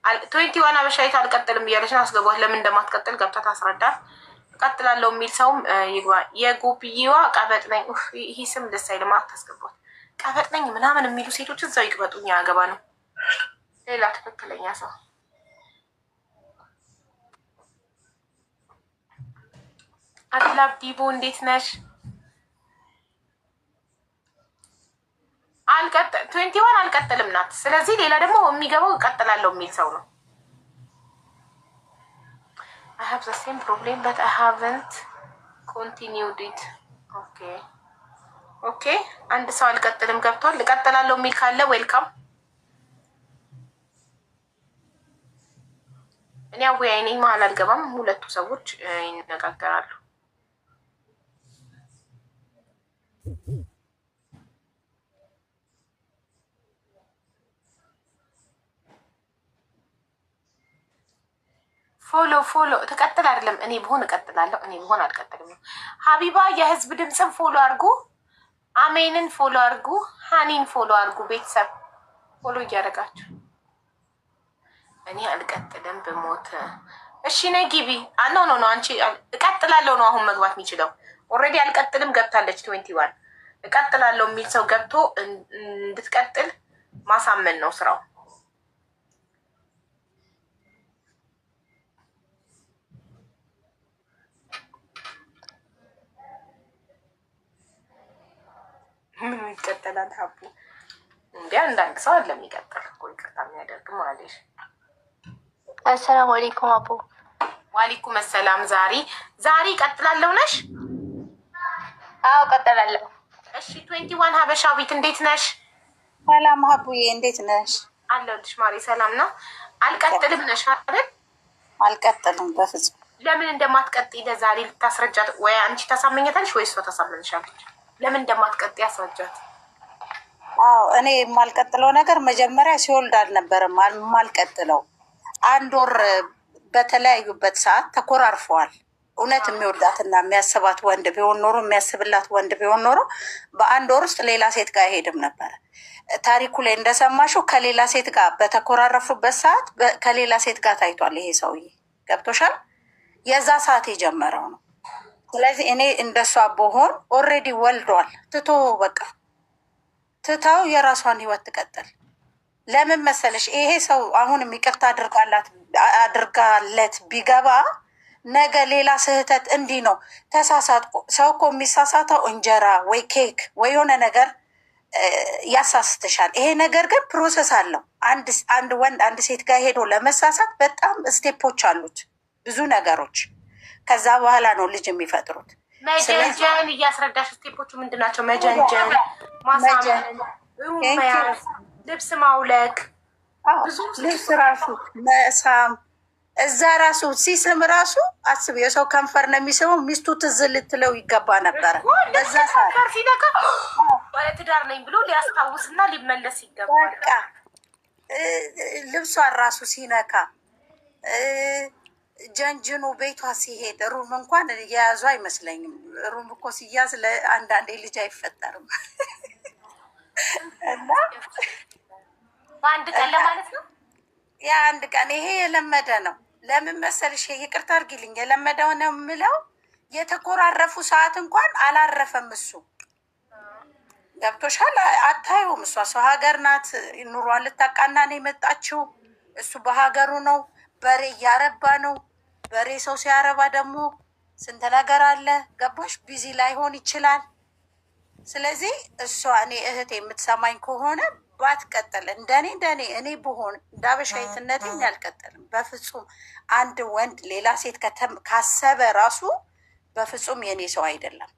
21 አበሻይት አልቀጥልም እያለች ነው፣ አስገቧት። ለምን እንደማትቀጥል ገብታ ታስረዳት። ቀጥላለሁ የሚል ሰውም ይግባ። የጎብዬዋ ቀበጥ ነኝ፣ ይሄ ስም ደስ አይልም፣ አታስገቧት። ቀበጥ ነኝ ምናምን የሚሉ ሴቶች እዛው ይቅበጡኝ፣ አገባ ነው። ሌላ ትክክለኛ ሰው አድላብ ዲቦ እንዴት ነሽ? 21 አልቀጥልም ናት። ስለዚህ ሌላ ደግሞ የሚገባው እቀጥላለሁ የሚል ሰው ነው። I have the same problem but I haven't continued it. ኦኬ አንድ ሰው አልቀጥልም ገብቷል። እቀጥላለሁ የሚል ካለ ዌልካም። እኔ አወያይ ነኝ፣ መሀል አልገባም። ሁለቱ ሰዎች ይነጋገራሉ። ፎሎ ተቀጥል አይደለም። እኔ ብሆን እቀጥላለሁ፣ እኔ ብሆን አልቀጥልም። ሀቢባ የህዝብ ድምፅን ፎሎ አድርጉ፣ አሜንን ፎሎ አድርጉ፣ ሀኒን ፎሎ አድርጉ። ቤተሰብ ፎሎ እያደረጋችሁ እኔ አልቀጥልም ብሞት። እሺ ነይ ግቢ። ኖ አንቺ እቀጥላለሁ ነው አሁን መግባት የሚችለው። ኦልሬዲ አልቀጥልም ገብታለች። 21 እቀጥላለሁ የሚል ሰው ገብቶ እንድትቀጥል ማሳመን ነው ስራው። ምን ይቀጥላል? ሀቡ እንዴ አንዳንድ ሰው አለ የሚቀጥል እኮ ይቅርታ የሚያደርግ ማለት። አሰላሙ አለይኩም አቡ። ዋሊኩም ሰላም። ዛሬ ቀጥላለሁ ነሽ? አዎ ቀጥላለሁ። እሺ 21 ሀበሻዊት እንዴት ነሽ? ሰላም ሀቡዬ እንዴት ነሽ? አለሁልሽ ማሪ። ሰላም ነው። አልቀጥልም ነሽ አይደል? አልቀጥልም በፍጹም። ለምን እንደማትቀጥይ ለዛሬ ልታስረጃት ወይ አንቺ ታሳመኛታለሽ ወይ እሷ ታሳመንሻለች? ለምን እንደማትቀጥይ አስረጃት። አዎ እኔ የማልቀጥለው ነገር መጀመሪያ ሲወልድ አልነበረም የማልቀጥለው። አንድ ወር በተለያዩበት ሰዓት ተኮራርፈዋል። እውነት የሚወዳትና የሚያስባት ወንድ ቢሆን ኖሮ የሚያስብላት ወንድ ቢሆን ኖሮ በአንድ ወር ውስጥ ሌላ ሴት ጋር አይሄድም ነበረ። ታሪኩ ላይ እንደሰማሽው ከሌላ ሴት ጋር በተኮራረፉበት ሰዓት ከሌላ ሴት ጋር ታይቷል። ይሄ ሰውዬ ገብቶሻል? የዛ ሰዓት የጀመረው ነው። ስለዚህ እኔ እንደሷ ብሆን ኦልሬዲ ወልዷል። በቃ ትታው የራሷን ህይወት ትቀጥል። ለምን መሰለሽ? ይሄ ሰው አሁንም ይቅርታ አድርጋለት ቢገባ ነገ ሌላ ስህተት እንዲህ ነው ተሳሳትኩ። ሰው እኮ የሚሳሳተው እንጀራ ወይ ኬክ ወይ የሆነ ነገር ያሳስትሻል። ይሄ ነገር ግን ፕሮሰስ አለው። አንድ ወንድ አንድ ሴት ጋር ሄዶ ለመሳሳት በጣም ስቴፖች አሉት፣ ብዙ ነገሮች። ከዛ በኋላ ነው ልጅ የሚፈጥሩት። መጀንጀን እያስረዳሽ ስቴፖቹ ምንድን ናቸው? መጀንጀን፣ ማሳመን፣ መያዝ፣ ልብስ ማውለቅ፣ ልብስ ራሱ መሳም፣ እዛ ራሱ ሲስም ራሱ አስብ። የሰው ከንፈር ነው የሚስመው። ሚስቱ ትዝ ልትለው ይገባ ነበረ። በዛ ከንፈር ሲነካ ባለትዳር ነኝ ብሎ ሊያስታውስና ሊመለስ ይገባል። በቃ ልብሷን ራሱ ሲነካ ጀንጅኑ ቤቷ ሲሄድ ሩም እንኳን የያዙ አይመስለኝም። ሩም እኮ ሲያዝ ለአንዳንዴ ልጅ አይፈጠርም። እና በአንድ ቀን ለማለት ነው። ያ አንድ ቀን ይሄ የለመደ ነው። ለምን መሰልሽ? ይቅርታ አድርጊልኝ፣ የለመደው ነው የምለው። የተኮራረፉ ሰዓት እንኳን አላረፈም እሱ። ገብቶሻል? አታዩም። እሷ ሰው ሀገር ናት፣ ኑሯን ልታቃና ነው የመጣችው። እሱ በሀገሩ ነው፣ በሬ እያረባ ነው። በሬ ሰው ሲያረባ ደግሞ ስንት ነገር አለ። ገባሽ? ቢዚ ላይሆን ይችላል። ስለዚህ እሷ እኔ እህት የምትሰማኝ ከሆነ ባትቀጥል፣ እንደኔ እኔ ብሆን እንደ አበሻይትነቴ አልቀጥልም በፍጹም። አንድ ወንድ ሌላ ሴት ካሰበ ራሱ በፍጹም የኔ ሰው አይደለም።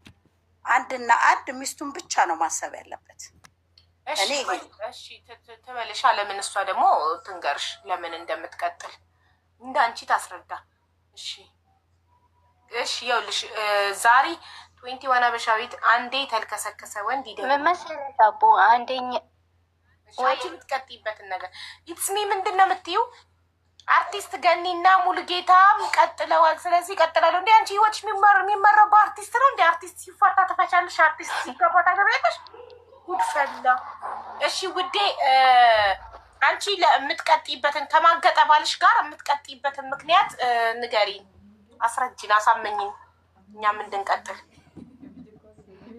አንድና አንድ ሚስቱን ብቻ ነው ማሰብ ያለበት። እሺ ትበልሻ። ለምን እሷ ደግሞ ትንገርሽ ለምን እንደምትቀጥል እንዳንቺ ታስረዳ። እሺ ይኸውልሽ ዛሬ 21 አበሻዊት አንዴ ተልከሰከሰ ወንድ ምን መሰለሽ አቦ አንደኛ ወይ የምትቀጥይበትን ነገር ኢትስሚ ምንድን ነው የምትይው? አርቲስት ገኒና ሙሉጌታ ቀጥለዋል። ስለዚህ ቀጥላለሁ። እንደ አንቺ ህይወትሽ የሚመራው በአርቲስት ነው። እንደ አርቲስት ሲፋታ ተፈቻለሽ፣ አርቲስት ሲገባ ታገቢያለሽ። ጉድፈላ። እሺ ውዴ አንቺ ለምትቀጥይበትን ከማገጠ ባልሽ ጋር የምትቀጥይበትን ምክንያት ንገሪኝ፣ አስረጅን፣ አሳመኝን እኛም እንድንቀጥል።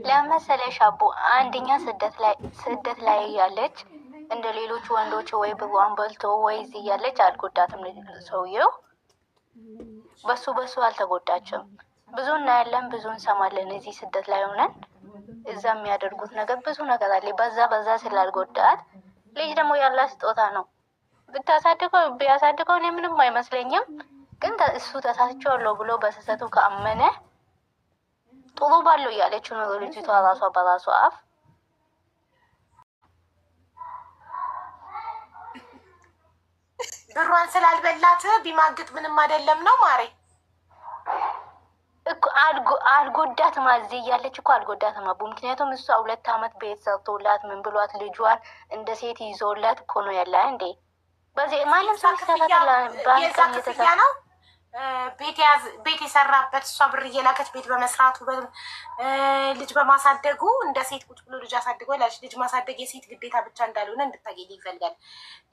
ለመሰለሽ አቦ አንደኛ ስደት ላይ ያለች እንደ ሌሎች ወንዶች ወይ ብሯን በልቶ ወይ እዚህ ያለች አልጎዳትም። ሰውየው በሱ አልተጎዳችም። ብዙ እናያለን፣ ብዙ እንሰማለን። እዚህ ስደት ላይ ሆነን እዛ የሚያደርጉት ነገር ብዙ ነገር አለ። በዛ ስላልጎዳት ልጅ ደግሞ ያላ ስጦታ ነው። ቢያሳድገው እኔ ምንም አይመስለኝም። ግን እሱ ተሳስቼዋለሁ ብሎ በስህተቱ ከአመነ ጥሩ ባለው እያለችው ነው ልጅቷ ራሷ በራሷ አፍ። ብሯን ስላልበላት ቢማግጥ ምንም አይደለም ነው ማሬ እኮ አልጎዳትም። እዚህ እያለች እኮ አልጎዳትም አቡ። ምክንያቱም እሷ 2 ዓመት ቤት ሰርቶላት ምን ብሏት ልጇን እንደ ሴት ይዞላት እኮ ነው ያለ እንዴ። በዚህ ማንም ሰው ይሰራታል። ባንቀን የተሰራ ነው ቤት የሰራበት እሷ ብር እየላከች ቤት በመስራቱ ልጅ በማሳደጉ እንደ ሴት ቁጭ ብሎ ልጅ አሳድጎ ላች ልጅ ማሳደግ የሴት ግዴታ ብቻ እንዳልሆነ እንድታገኝ ይፈልጋል።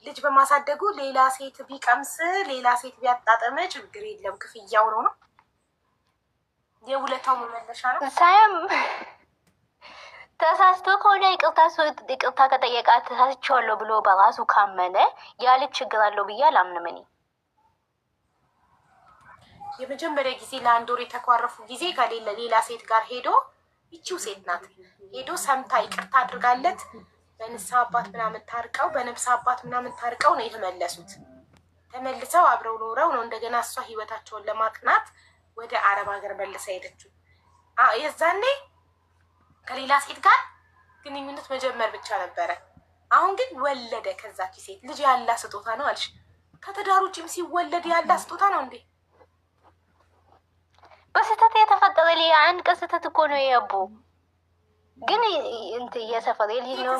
ልጅ በማሳደጉ ሌላ ሴት ቢቀምስ ሌላ ሴት ቢያጣጠመ ችግር የለም፣ ክፍያው ነው የውለታው መመለሻ ነው። ሳያም ተሳስቶ ከሆነ ይቅርታ ከጠየቃት ተሳስቼዋለሁ ብሎ በራሱ ካመነ ያልች ችግር አለው ብዬ አላምንም እኔ። የመጀመሪያ ጊዜ ለአንድ ወር የተኳረፉ ጊዜ ከሌለ ሌላ ሴት ጋር ሄዶ ይቺው ሴት ናት ሄዶ ሰምታ ይቅርታ አድርጋለት በንስሐ አባት ምናምን ታርቀው በነብስ አባት ምናምን ታርቀው ነው የተመለሱት። ተመልሰው አብረው ኖረው ነው እንደገና እሷ ህይወታቸውን ለማቅናት ወደ አረብ ሀገር መልሳ ሄደችው። የዛኔ ከሌላ ሴት ጋር ግንኙነት መጀመር ብቻ ነበረ። አሁን ግን ወለደ። ከዛች ሴት ልጅ ያላ ስጦታ ነው አልሽ። ከትዳር ውጭም ሲወለድ ያላ ስጦታ ነው እንዴ? በስህተት የተፈጠረ አንድ ቀን ስህተት እኮ ነው ያቡ። ግን የሰፈር ልጅ ነው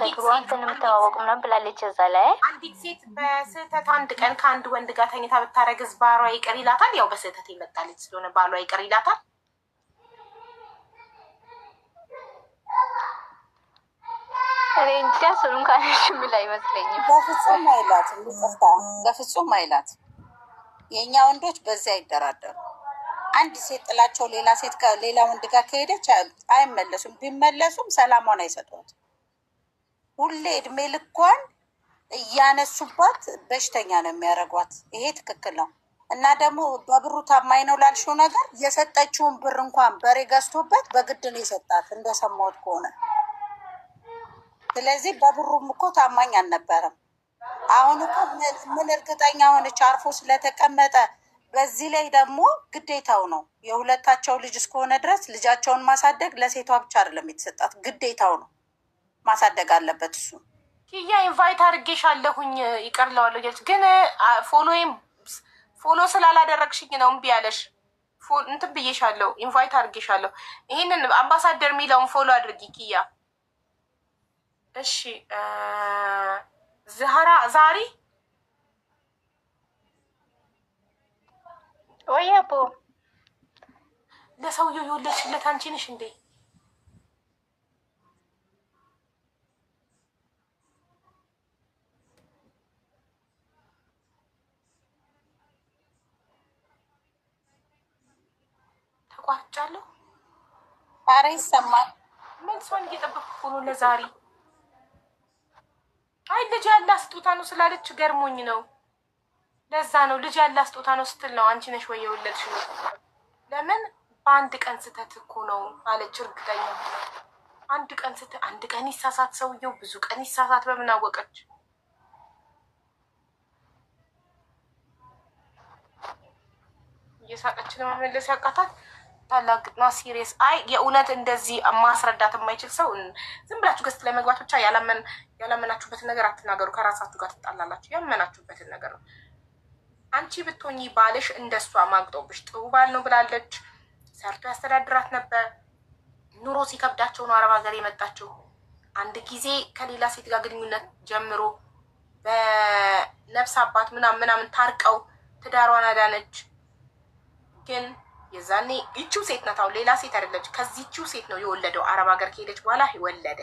ተግሯንትን የምታዋወቅ ምናምን ብላለች። እዛ ላይ አንዲት ሴት በስህተት አንድ ቀን ከአንድ ወንድ ጋር ተኝታ ብታረግዝ ባሏ ይቅር ይላታል? ያው በስህተት የመጣለች ስለሆነ ባሏ ይቅር ይላታል? እኔ እንጃ። እሱንም ካለሽ ምን አይመስለኝም። በፍጹም አይላትም። ይቅርታ በፍጹም አይላትም። የእኛ ወንዶች በዚያ አይደራደሩ። አንድ ሴት ጥላቸው ሌላ ሴት ከሌላ ወንድ ጋር ከሄደች አይመለሱም። ቢመለሱም ሰላሟን አይሰጧት። ሁሌ እድሜ ልኳን እያነሱባት በሽተኛ ነው የሚያደርጓት። ይሄ ትክክል ነው። እና ደግሞ በብሩ ታማኝ ነው ላልሽው ነገር የሰጠችውን ብር እንኳን በሬ ገዝቶበት በግድ ነው የሰጣት እንደሰማሁት ከሆነ። ስለዚህ በብሩም እኮ ታማኝ አልነበረም። አሁን እኮ ምን እርግጠኛ ሆነች አርፎ ስለተቀመጠ። በዚህ ላይ ደግሞ ግዴታው ነው የሁለታቸው ልጅ እስከሆነ ድረስ ልጃቸውን ማሳደግ ለሴቷ ብቻ አይደለም የተሰጣት፣ ግዴታው ነው ማሳደግ አለበት እሱ። ኪያ ኢንቫይት አድርጌሻለሁኝ ይቅር ለዋለሁ ግን ፎሎ ስላላደረግሽኝ ነው እምቢ ያለሽ። እንትን ብዬሻለሁ፣ ኢንቫይት አድርጌሻለሁ። ይህንን አምባሳደር የሚለውን ፎሎ አድርጊ ኪያ። እሺ ዛህራ ዛሬ ወይ አቦ ለሰውየው የወለድሽለት አንቺ ነሽ እንዴ? ተቋርጫለሁ። ኧረ ይሰማል። መልሷን እየጠበቅኩ ነው ለዛሬ። አይ ልጅ ያላ ስጦታ ነው ስላለች ገርሞኝ ነው። ለዛ ነው ልጅ ያላ ስጦታ ነው ስትል ነው አንቺ ነሽ ወይ የወለድሽ ነው። ለምን በአንድ ቀን ስተት እኮ ነው አለች። እርግጠኛ አንድ ቀን ስተት፣ አንድ ቀን ይሳሳት ሰውየው፣ ብዙ ቀን ይሳሳት። በምን አወቀች? እየሳቀች ለመመለስ ያቃታት ታላቅና ሲሪየስ። አይ የእውነት እንደዚህ ማስረዳት የማይችል ሰው ዝም ብላችሁ ገስት ለመግባት ብቻ ያላመናችሁበትን ነገር አትናገሩ። ከራሳችሁ ጋር ትጣላላችሁ። ያመናችሁበትን ነገር ነው። አንቺ ብትሆኚ ባልሽ እንደሷ ማግጦብሽ ጥሩ ባል ነው ብላለች። ሰርቶ ያስተዳድራት ነበር። ኑሮ ሲከብዳቸው ነው አረብ ሀገር የመጣችው። አንድ ጊዜ ከሌላ ሴት ጋር ግንኙነት ጀምሮ በነፍስ አባት ምናምን ታርቀው ትዳሯን አዳነች። ግን የዛኔ ይቺው ሴት ናት፣ አሁን ሌላ ሴት አይደለች። ከዚህቺው ሴት ነው የወለደው። አረብ ሀገር ከሄደች በኋላ ወለደ።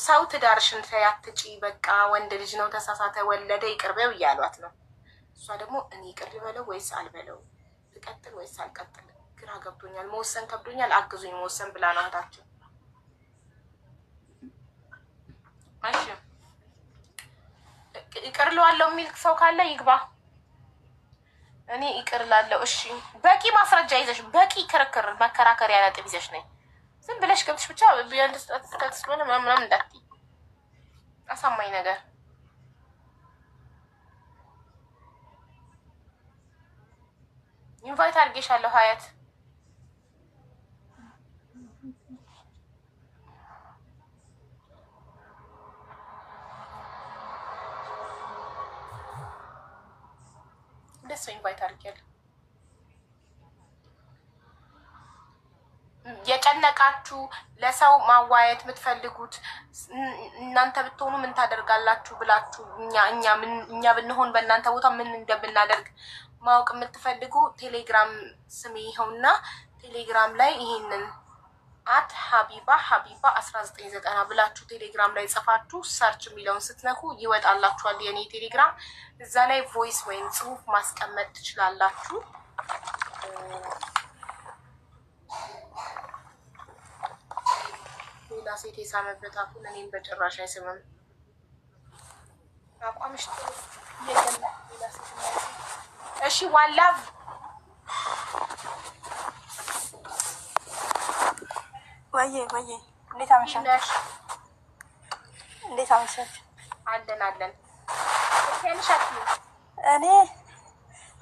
ሰው ትዳርሽን ተያትጪ፣ በቃ ወንድ ልጅ ነው ተሳሳተ፣ ወለደ፣ ይቅርበው እያሏት ነው። እሷ ደግሞ እኔ ይቅር ልበለው ወይስ አልበለው፣ ልቀጥል ወይስ አልቀጥል፣ ግራ ገብቶኛል፣ መወሰን ከብዶኛል፣ አግዙኝ መወሰን ብላ ነው እህታችን። እሺ ይቅር እለዋለሁ የሚል ሰው ካለ ይግባ። እኔ ይቅር እላለሁ። እሺ በቂ ማስረጃ ይዘሽ፣ በቂ ክርክር መከራከሪያ ነጥብ ይዘሽ ነኝ። ዝም ብለሽ ገብተሽ ብቻ ስለሆነ ምናምን እንዳትዪ። አሳማኝ ነገር ኢንቫይት አድርጌሻለሁ ሀያት። ደስ ኢንቫይት አድርጌያለሁ። የጨነቃችሁ ለሰው ማዋየት የምትፈልጉት እናንተ ብትሆኑ ምን ታደርጋላችሁ ብላችሁ እኛ ብንሆን በእናንተ ቦታ ምን እንደምናደርግ ማወቅ የምትፈልጉ ቴሌግራም ስሜ ይኸውና፣ ቴሌግራም ላይ ይሄንን ሀቢባ 1990 ብላችሁ ቴሌግራም ላይ ጽፋችሁ ሰርች የሚለውን ስትነኩ ይወጣላችኋል የኔ ቴሌግራም። እዛ ላይ ቮይስ ወይም ጽሁፍ ማስቀመጥ ትችላላችሁ። ሌላ ሴት የሳመበት አፉን እኔም በጭራሽ አይስምም። አቋምሽ ጥሩ የለም። ሌላ ሴት እሺ ዋላቭ ወዬ እንዴት አመሻሽ? እንዴት አመሻሽ? አለን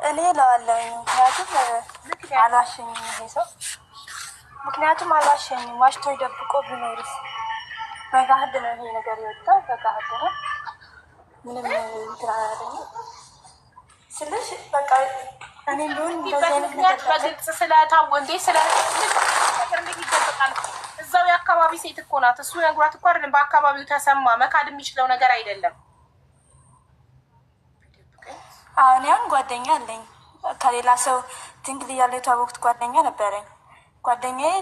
እኔ ለዋለኝ ምክንያቱም አልዋሸኝም። ይሄ ሰው ምክንያቱም አልዋሸኝም። ዋሽቶ ይደብቆ ቢኖርስ? በጋህድ ነው ይሄ ነገር የወጣው፣ በጋህድ ነው። ምንም እንትን አላደረገኝም ስልሽ በቃ እኔም ቢሆን እንደዚህ አይነት ነገር በግልጽ ስለታወ እንዴ ስለ ነገር እንዴት ይደበቃል? እዛው የአካባቢ ሴት እኮ ናት። እሱ ነግሯት እኮ አይደለም፣ በአካባቢው ተሰማ። መካድ የሚችለው ነገር አይደለም። አሁን ያን ጓደኛ አለኝ ከሌላ ሰው ድንግል እያለ የተዋወቅኩት ጓደኛ ነበረኝ። ጓደኛዬ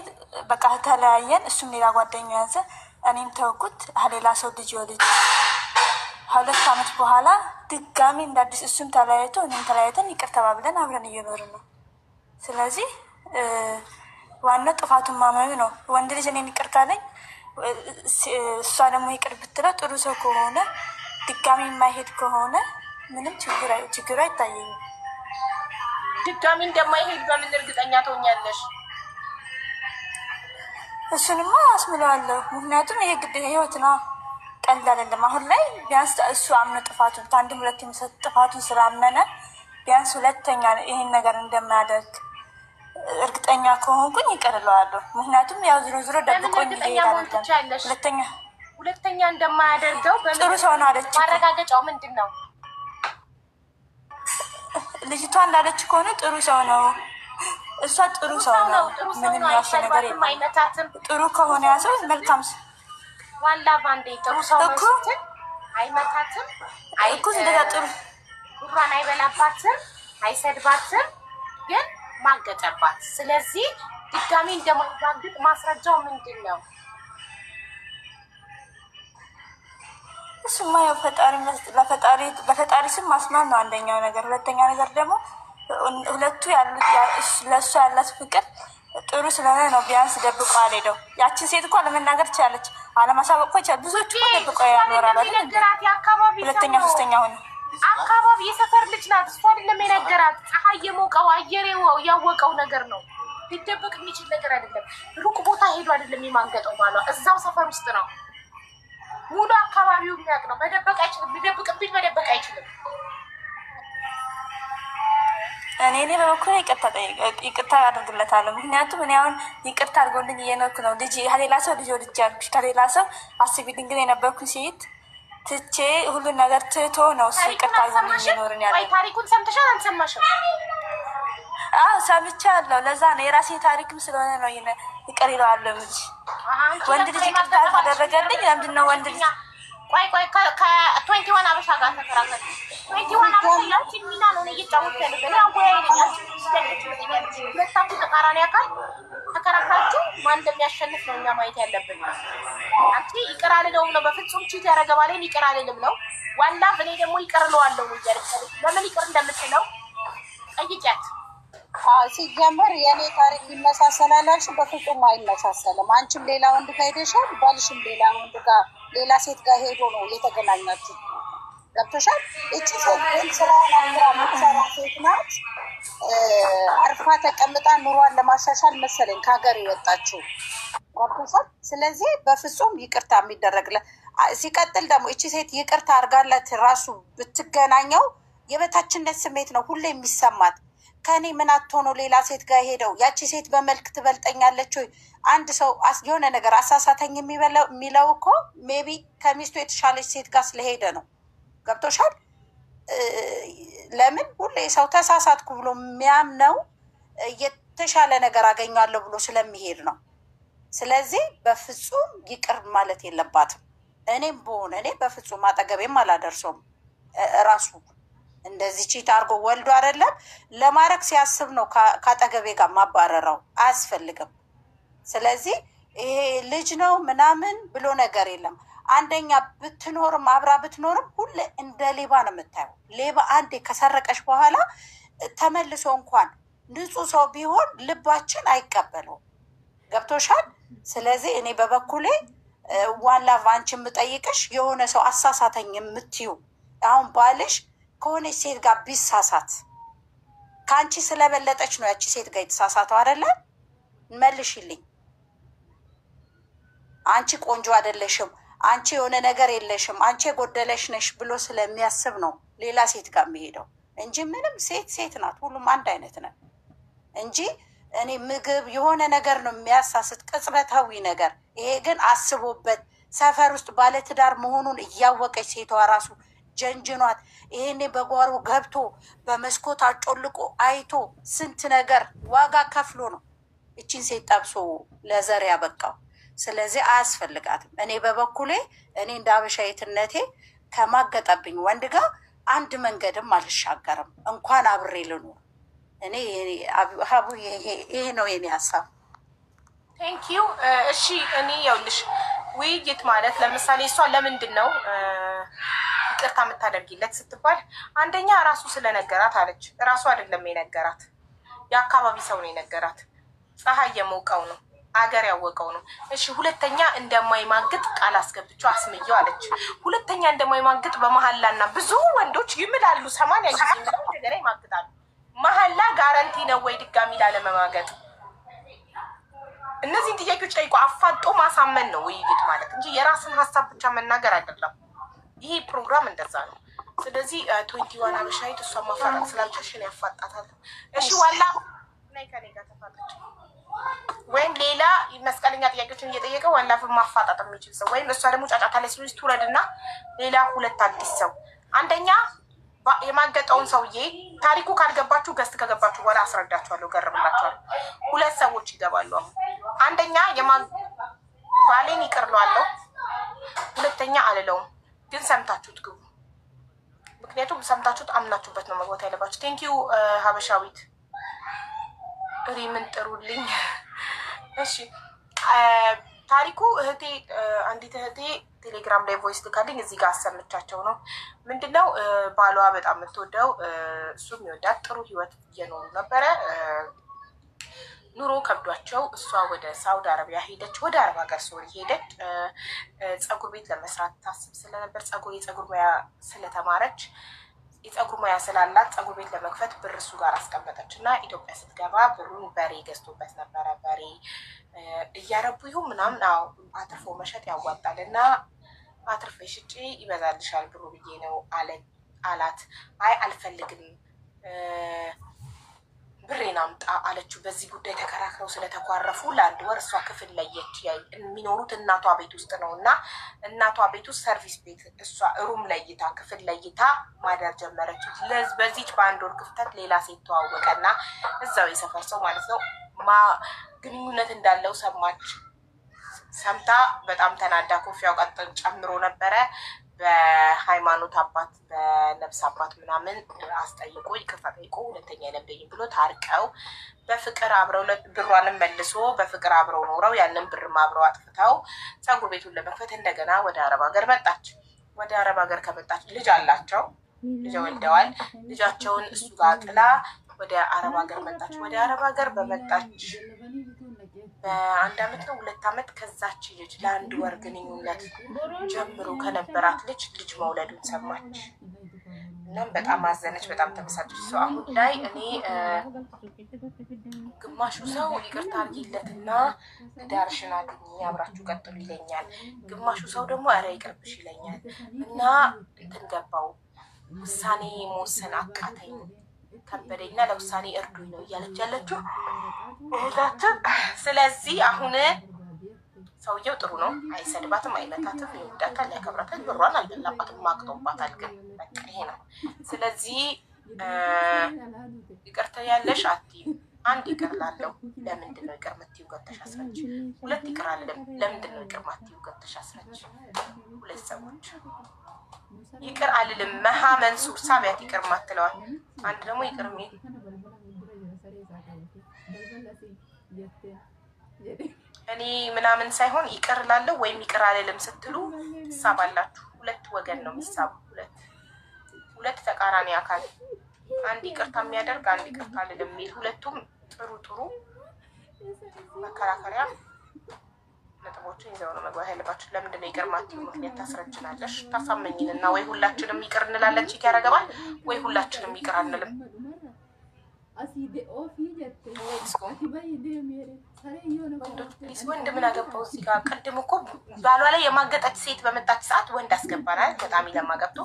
በቃ ተለያየን። እሱም ሌላ ጓደኛ ያዘ፣ እኔም ተውኩት። ሌላ ሰው ልጅ ወልጅ 2 ዓመት በኋላ ድጋሚ እንዳዲስ እሱም ተለያይቶ እኔም ተለያይተን ይቅር ተባብለን አብረን እየኖርን ነው። ስለዚህ ዋናው ጥፋቱን ማመኑ ነው። ወንድ ልጅ እኔን ይቅር ካለኝ እሷ ደግሞ ይቅር ብትለው ጥሩ ሰው ከሆነ ድጋሚ የማይሄድ ከሆነ ምንም ችግሩ አይታየኝም። ድጋሚ እንደማይሄድ በምን እርግጠኛ ትሆኛለሽ? እሱንማ አስምለዋለሁ። ምክንያቱም ይሄ ግድ ህይወት ነው፣ ቀልድ አይደለም። አሁን ላይ ቢያንስ እሱ አምኖ ጥፋቱን ከአንድም ሁለት የሚሰጥ ጥፋቱን ስላመነ ቢያንስ ሁለተኛ ይሄን ነገር እንደማያደርግ እርግጠኛ ከሆንኩኝ ይቅር እለዋለሁ። ምክንያቱም ያው ዝሮ ዝሮ ደብቆኝ ይሄዳል። ሁለተኛ እንደማያደርገው ጥሩ ሰው ነው አለች። ማረጋገጫው ምንድን ነው? ልጅቷ እንዳለች ከሆነ ጥሩ ሰው ነው። እሷ ጥሩ ሰው ነው። ምንም ያፈ ነገር አይመታትም። ጥሩ ከሆነ ያ ሰው መልካም ዋላ ባንዴ ጥሩ ሰው ነው ስትል አይመታትም፣ እኩል እንደዛ ጥሩ ጉሯን አይበላባትም፣ አይሰድባትም፣ ግን ማገጠባት። ስለዚህ ድጋሚ እንደማይባግጥ ማስረጃው ምንድን ነው? እሱማ ያው ለፈጣሪ ስም ማስማል ነው አንደኛው ነገር። ሁለተኛ ነገር ደግሞ ሁለቱ ያሉት ለእሱ ያላት ፍቅር ጥሩ ስለሆነ ነው ቢያንስ ደብቆ አልሄደው። ያችን ሴት እኮ ለመናገር ትችላለች፣ አለማሳወቅ እኮ ይቻላል። ብዙዎቹ እኮ ደብቆ ያኖራል። ሁለተኛ ሶስተኛ ሆነ አካባቢ የሰፈር ልጅ ናት። እሷ አይደለም የነገራት። ፀሐይ የሞቀው አየር ያወቀው ነገር ነው። ሊደበቅ የሚችል ነገር አይደለም። ሩቅ ቦታ ሄዶ አይደለም የማንገጠው ባሏ፣ እዛው ሰፈር ውስጥ ነው። ሙሉ አካባቢው የሚያውቅ ነው። መደበቅ አይችልም። ሊደብቅብኝ መደበቅ አይችልም። እኔ በበኩሌ ይቅርታ አደርግለታለሁ። ምክንያቱም እኔ አሁን ይቅርታ አድርጎልኝ እየኖርኩ ነው። ልጅ ከሌላ ሰው ልጅ ወልጄ አልኩሽ፣ ከሌላ ሰው አስቢ። ድንግል የነበርኩኝ ሴት ትቼ ሁሉን ነገር ትቶ ነው እሱ ይቅርታ አድርጎልኝ እየኖርን ያለ። ታሪኩን ሰምተሻል? አልሰማሽም? አዎ ሰምቻለሁ። ለዛ ነው የራሴ ታሪክም ስለሆነ ነው ይቅር ይለዋለሁ እንጂ ወንድ ልጅ ይቅርታ ካደረገልኝ ለምንድን ነው ወንድ ልጅ ቆይ ከ21 አበሻ ጋር ተከራከር። 21 አበሻ ያቺ ሚና ነው እየጫወተ ያለው። ሁለታችሁ ተቃራኒ አካል ተከራክራችሁ ማን እንደሚያሸንፍ ነው እኛ ማየት ያለብን። አንቺ ይቅር አልለውም ነው፣ በፍጹም ቺት ያደረገ ባሌን ይቅር አልልም ነው። ዋላ እኔ ደግሞ ይቅር እለዋለሁ ነው እያለች ለምን ይቅር እንደምትለው ጠይቂያት። ሲጀመር የኔ ታሪክ ይመሳሰላል አልሽ? በፍጹም አይመሳሰልም። አንቺም ሌላ ወንድ ጋር ሄደሻል፣ ባልሽም ሌላ ወንድ ጋር ሌላ ሴት ጋር ሄዶ ነው የተገናኛችሁ። ገብቶሻል? እቺ ሴት ግን ስራውን አምራ የምትሰራ ሴት ናት። አርፋ ተቀምጣ ኑሯን ለማሻሻል መሰለኝ ከሀገር የወጣችው። ገብቶሻል? ስለዚህ በፍጹም ይቅርታ የሚደረግለት ሲቀጥል ደግሞ እቺ ሴት ይቅርታ አድርጋለት ራሱ ብትገናኘው የበታችነት ስሜት ነው ሁሌ የሚሰማት። ከኔ ምን አትሆኖ ሌላ ሴት ጋር ሄደው ያቺ ሴት በመልክ ትበልጠኛለች ወይ? አንድ ሰው የሆነ ነገር አሳሳተኝ የሚለው እኮ ሜቢ ከሚስቱ የተሻለች ሴት ጋር ስለሄደ ነው። ገብቶሻል? ለምን ሁሌ ሰው ተሳሳትኩ ብሎ የሚያምነው የተሻለ ነገር አገኛለሁ ብሎ ስለሚሄድ ነው። ስለዚህ በፍጹም ይቅር ማለት የለባትም። እኔም በሆነ እኔ በፍጹም አጠገቤም አላደርሰውም። ራሱ እንደዚህ ቺት አድርጎ ወልዶ አይደለም ለማድረግ ሲያስብ ነው ከአጠገቤ ጋር ማባረረው። አያስፈልግም። ስለዚህ ይሄ ልጅ ነው ምናምን ብሎ ነገር የለም። አንደኛ ብትኖርም አብራ ብትኖርም ሁሌ እንደ ሌባ ነው የምታየው። ሌባ አንዴ ከሰረቀሽ በኋላ ተመልሶ እንኳን ንጹህ ሰው ቢሆን ልባችን አይቀበለውም። ገብቶሻል? ስለዚህ እኔ በበኩሌ ዋላ ቫንች የምጠይቅሽ የሆነ ሰው አሳሳተኝ የምትዩ አሁን ባልሽ ከሆነች ሴት ጋር ቢሳሳት ከአንቺ ስለበለጠች ነው ያቺ ሴት ጋር የተሳሳተው አይደለ? መልሽልኝ። አንቺ ቆንጆ አይደለሽም፣ አንቺ የሆነ ነገር የለሽም፣ አንቺ የጎደለሽ ነሽ ብሎ ስለሚያስብ ነው ሌላ ሴት ጋር የሚሄደው እንጂ ምንም ሴት ናት፣ ሁሉም አንድ አይነት ነን እንጂ እኔ ምግብ የሆነ ነገር ነው የሚያሳስት ቅጽበታዊ ነገር። ይሄ ግን አስቦበት ሰፈር ውስጥ ባለትዳር መሆኑን እያወቀች ሴቷ ራሱ ጀንጅኗት ይሄኔ በጓሮ ገብቶ በመስኮት አጮልቆ አይቶ ስንት ነገር ዋጋ ከፍሎ ነው እቺን ሴት ጠብሶ ለዘር ያበቃው። ስለዚህ አያስፈልጋትም። እኔ በበኩሌ እኔ እንደ አበሻየትነቴ ከማገጠብኝ ወንድ ጋር አንድ መንገድም አልሻገርም፣ እንኳን አብሬ ልኖር። እኔ ሀቡ ይሄ ነው የኔ ሀሳብ። ቴንኪዩ። እሺ እኔ ያውልሽ ውይይት ማለት ለምሳሌ እሷ ለምንድን ነው ይቅርታ የምታደርጊለት ስትባል አንደኛ ራሱ ስለነገራት አለች። ራሱ አይደለም የነገራት፣ የአካባቢ ሰው ነው የነገራት። ፀሐይ የሞቀው ነው፣ አገር ያወቀው ነው። እሺ ሁለተኛ እንደማይማግጥ ቃል አስገብቼው አስምየው አለች። ሁለተኛ እንደማይማግጥ በመሀላና ብዙ ወንዶች ይምላሉ፣ 80 ጊዜ ነገር ይማግጣሉ። መሀላ ጋራንቲ ነው ወይ ድጋሚ ላለመማገጥ? እነዚህን ጥያቄዎች ጠይቆ አፋጦ ማሳመን ነው ውይይት ማለት እንጂ የራስን ሀሳብ ብቻ መናገር አይደለም። ይሄ ፕሮግራም እንደዛ ነው። ስለዚህ 21 አበሻይት እሷ ማፋጣት ስላልቻልሽን ያፋጣታል። እሺ ዋላ ናይ ከኔ ጋር ተፋጠች ወይም ሌላ መስቀለኛ ጥያቄዎችን እየጠየቀ ዋላ ማፋጣት የሚችል ሰው ወይም እሷ ደግሞ ጫጫታ ላይ ስለዚህ ትውረድና ሌላ ሁለት አዲስ ሰው አንደኛ የማገጠውን ሰውዬ ታሪኩ ካልገባችሁ ገስት ከገባችሁ በኋላ አስረዳችኋለሁ፣ ገርምላችኋለሁ። ሁለት ሰዎች ይገባሉ። አንደኛ ባሌን ይቅር እለዋለሁ፣ ሁለተኛ አልለውም። ግን ሰምታችሁት ግቡ። ምክንያቱም ሰምታችሁት አምናችሁበት ነው መግባት ያለባችሁ። ቴንኪዩ ሀበሻዊት ሪምን ጥሩልኝ። እሺ ታሪኩ እህቴ አንዲት እህቴ ቴሌግራም ላይ ቮይስ ልካልኝ እዚህ ጋር አሰምቻቸው ነው። ምንድነው ባሏ በጣም የምትወደው እሱም ይወዳት ጥሩ ህይወት እየኖሩ ነበረ። ኑሮ ከብዷቸው እሷ ወደ ሳውዲ አረቢያ ሄደች፣ ወደ አረብ ሀገር ሶሪ ሄደች። ፀጉር ቤት ለመስራት ታስብ ስለነበር የፀጉር ሙያ ስለተማረች የፀጉር ሙያ ስላላት ፀጉር ቤት ለመክፈት ብር እሱ ጋር አስቀመጠች እና ኢትዮጵያ ስትገባ ብሩን በሬ ገዝቶበት ነበረ። በሬ እያረቡ ይሁን ምናምን አትርፎ መሸጥ ያዋጣል እና አትርፌ ሽጬ ይበዛልሻል ብሩ ብዬ ነው አላት። አይ አልፈልግም ብሬን አምጣ አለችው። በዚህ ጉዳይ ተከራክረው ስለተኳረፉ ለአንድ ወር እሷ ክፍል ለየች። የሚኖሩት እናቷ ቤት ውስጥ ነው እና እናቷ ቤት ውስጥ ሰርቪስ ቤት እሷ ሩም ለይታ ክፍል ለይታ ማደር ጀመረች። በዚች በአንድ ወር ክፍተት ሌላ ሴት ተዋወቀና እዛው የሰፈር ሰው ማለት ነው ግንኙነት እንዳለው ሰማች። ሰምታ በጣም ተናዳ ኮፊያው ቀጥል ጨምሮ ነበረ። በሃይማኖት አባት በነብስ አባት ምናምን አስጠይቆ ይቅርታ ጠይቆ ሁለተኛ አይለምደኝም ብሎ ታርቀው በፍቅር አብረው ብሯንም መልሶ በፍቅር አብረው ኖረው ያንን ብርም አብረው አጥፍተው ፀጉር ቤቱን ለመክፈት እንደገና ወደ አረብ ሀገር መጣች። ወደ አረብ ሀገር ከመጣች ልጅ አላቸው፣ ልጅ ወልደዋል። ልጃቸውን እሱ ጋር ጥላ ወደ አረብ ሀገር መጣች። ወደ አረብ ሀገር በመጣች በአንድ አመት ነው 2 አመት ከዛች ልጅ ለአንድ ወር ግንኙነት ጀምሮ ከነበራት ልጅ መውለዱን ሰማች። እናም በጣም አዘነች፣ በጣም ተበሳጨች። ሰው አሁን ላይ እኔ ግማሹ ሰው ይቅርታ አድርጊለትና ትዳርሽን አግኚ አብራችሁ ቀጥሉ ይለኛል፣ ግማሹ ሰው ደግሞ ኧረ ይቅርብሽ ይለኛል። እና እንትን ገባው ውሳኔ መወሰን አቃተኝ ከበደኝና ለውሳኔ እርዱኝ ነው እያለች ያለችው እህታችን። ስለዚህ አሁን ሰውየው ጥሩ ነው፣ አይሰድባትም፣ አይመታትም፣ ይወዳታል፣ ያከብራታል፣ ብሯን አልበላባትም፣ ማቅጦባታል። ግን በቃ ይሄ ነው። ስለዚህ ይቅርታ ያለሽ አትይም። አንድ ይቅር ላለው ለምንድን ነው ይቅር የምትይው ገብተሽ አስረጅ። 2 ይቅር አለም ለምንድን ነው ይቅር የማትይው ገብተሽ አስረጅ። 2 ሰዎች ይቅር አልልም መሃ መንሱር ሳቢያት ይቅር ማትለዋል። አንድ ደግሞ ይቅር ሚ እኔ ምናምን ሳይሆን ይቅር ላለው ወይም ይቅር አልልም ስትሉ ትሳባላችሁ። 2 ወገን ነው የሚሳቡ፣ ሁለት ተቃራኒ አካል። አንድ ይቅርታ የሚያደርግ አንድ ይቅርታ አልልም የሚል ሁለቱም ጥሩ መከራከሪያ ነጥቦችን ይዘው ነው መግባት ያለባችሁ። ለምንድን ነው ይቅር ማትይው? ምክንያት ታስረጅናለሽ። ታሳመኝን እና ወይ ሁላችንም ይቅር እንላለን ቺክ ያደርገባል፣ ወይ ሁላችንም ይቅር አንልም። ወንድ ምን አገባው እዚህ ጋር? ቅድም እኮ ባሏ ላይ የማገጠች ሴት በመጣች ሰዓት ወንድ አስገባናል። በጣም ለማገብቶ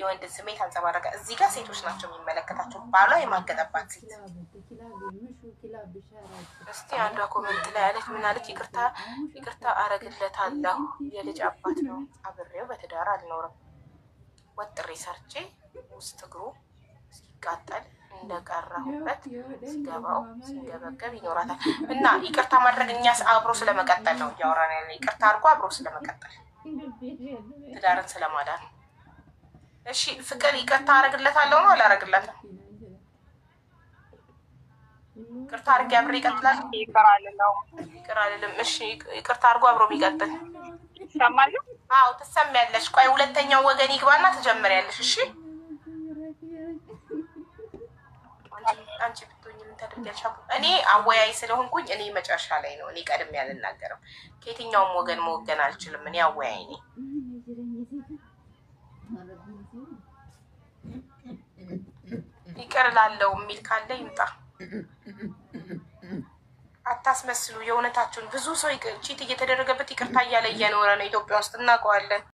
የወንድን ስሜት አንጸባረቀ። እዚህ ጋር ሴቶች ናቸው የሚመለከታቸው። ባሏ የማገጠባት ሴት እስቲ አንዷ ኮሜንት ላይ ያለች ምን አለች? ይቅርታ አረግለታለሁ፣ የልጅ አባት ነው፣ አብሬው በትዳር አልኖርም፣ ወጥሬ ሰርቼ ውስጥ እግሩ ሲቃጠል እንደቀረሁበት ሲገባው ሲገበገብ ይኖራታል። እና ይቅርታ ማድረግ እኛስ አብሮ ስለመቀጠል ነው እያወራን ያለ። ይቅርታ አድርጎ አብሮ ስለመቀጠል ትዳርን ስለማዳን። እሺ ፍቅር ይቅርታ አረግለታለሁ ነው አላረግለትም? ይቅርታ አድርጌ አብሬ ይቀጥላል። ይቅር አልልም። እሺ ይቅርታ አድርጎ አብሮ ቢቀጥል ይሰማል? አዎ ትሰሚያለሽ። ቆይ ሁለተኛው ወገን ይግባና ትጀምሪያለሽ። እሺ አንቺ ብትሆኝ ምን ታደርጊያለሽ? እኔ አወያይ ስለሆንኩኝ እኔ መጨረሻ ላይ ነው። እኔ ቀድሜ አልናገርም። ከየትኛውም ወገን መወገን አልችልም። እኔ አወያይ ነኝ። ይቅር ይቅር ላለው የሚል ካለ ይምጣ። አታስመስሉ። የእውነታችሁን ብዙ ሰው ቺት እየተደረገበት ይቅርታ እያለ እየኖረ ነው ኢትዮጵያ ውስጥ እናውቀዋለን።